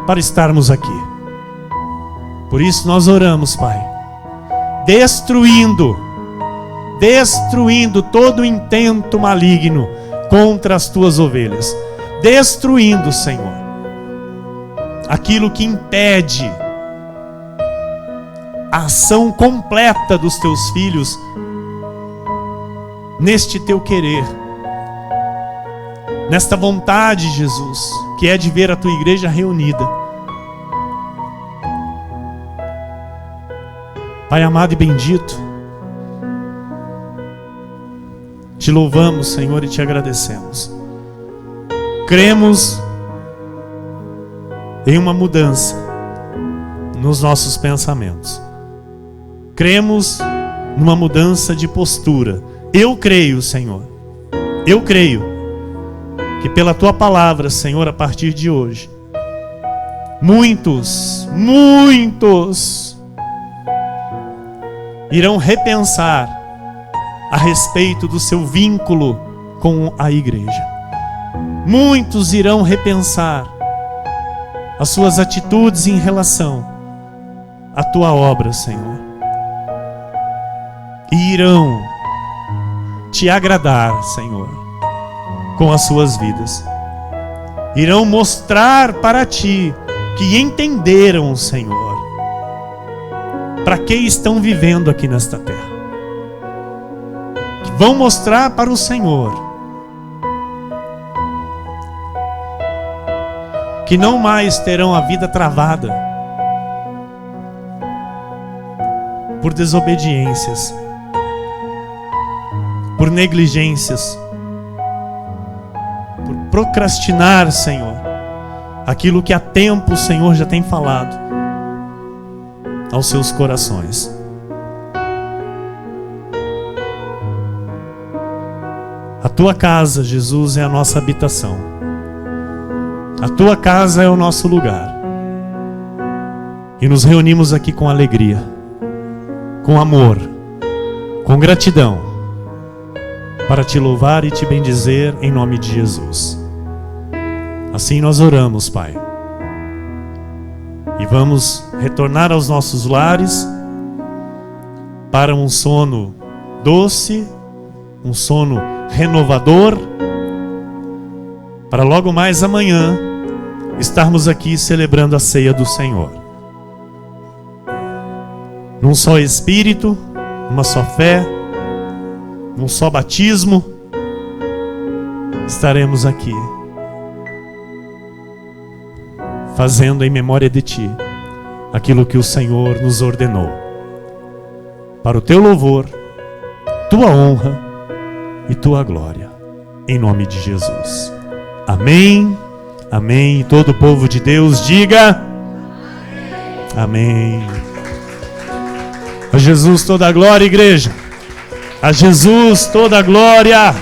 para estarmos aqui. Por isso nós oramos, Pai, destruindo todo o intento maligno contra as tuas ovelhas, destruindo, Senhor, aquilo que impede a ação completa dos teus filhos neste teu querer, nesta vontade, Jesus, que é de ver a tua igreja reunida. Pai amado e bendito, te louvamos, Senhor, e te agradecemos. Cremos em uma mudança nos nossos pensamentos. Cremos numa mudança de postura. Eu creio, Senhor. Eu creio que pela tua palavra, Senhor, a partir de hoje, muitos irão repensar a respeito do seu vínculo com a igreja. Muitos irão repensar as suas atitudes em relação à tua obra, Senhor. E irão te agradar, Senhor, com as suas vidas. Irão mostrar para ti que entenderam, Senhor, para que estão vivendo aqui nesta terra. Que vão mostrar para o Senhor que não mais terão a vida travada por desobediências, por negligências, por procrastinar, Senhor, aquilo que há tempo o Senhor já tem falado aos seus corações. A tua casa, Jesus, é a nossa habitação. A tua casa é o nosso lugar. E nos reunimos aqui com alegria, com amor, com gratidão, para te louvar e te bendizer em nome de Jesus. Assim nós oramos, Pai. E vamos retornar aos nossos lares para um sono doce, um sono renovador, para logo mais amanhã estarmos aqui celebrando a ceia do Senhor. Num só Espírito, uma só fé, num só batismo, estaremos aqui fazendo em memória de Ti aquilo que o Senhor nos ordenou, para o Teu louvor, Tua honra e Tua glória, em nome de Jesus. Amém, amém. E todo o povo de Deus diga amém. A Jesus toda a glória, igreja. A Jesus toda a glória.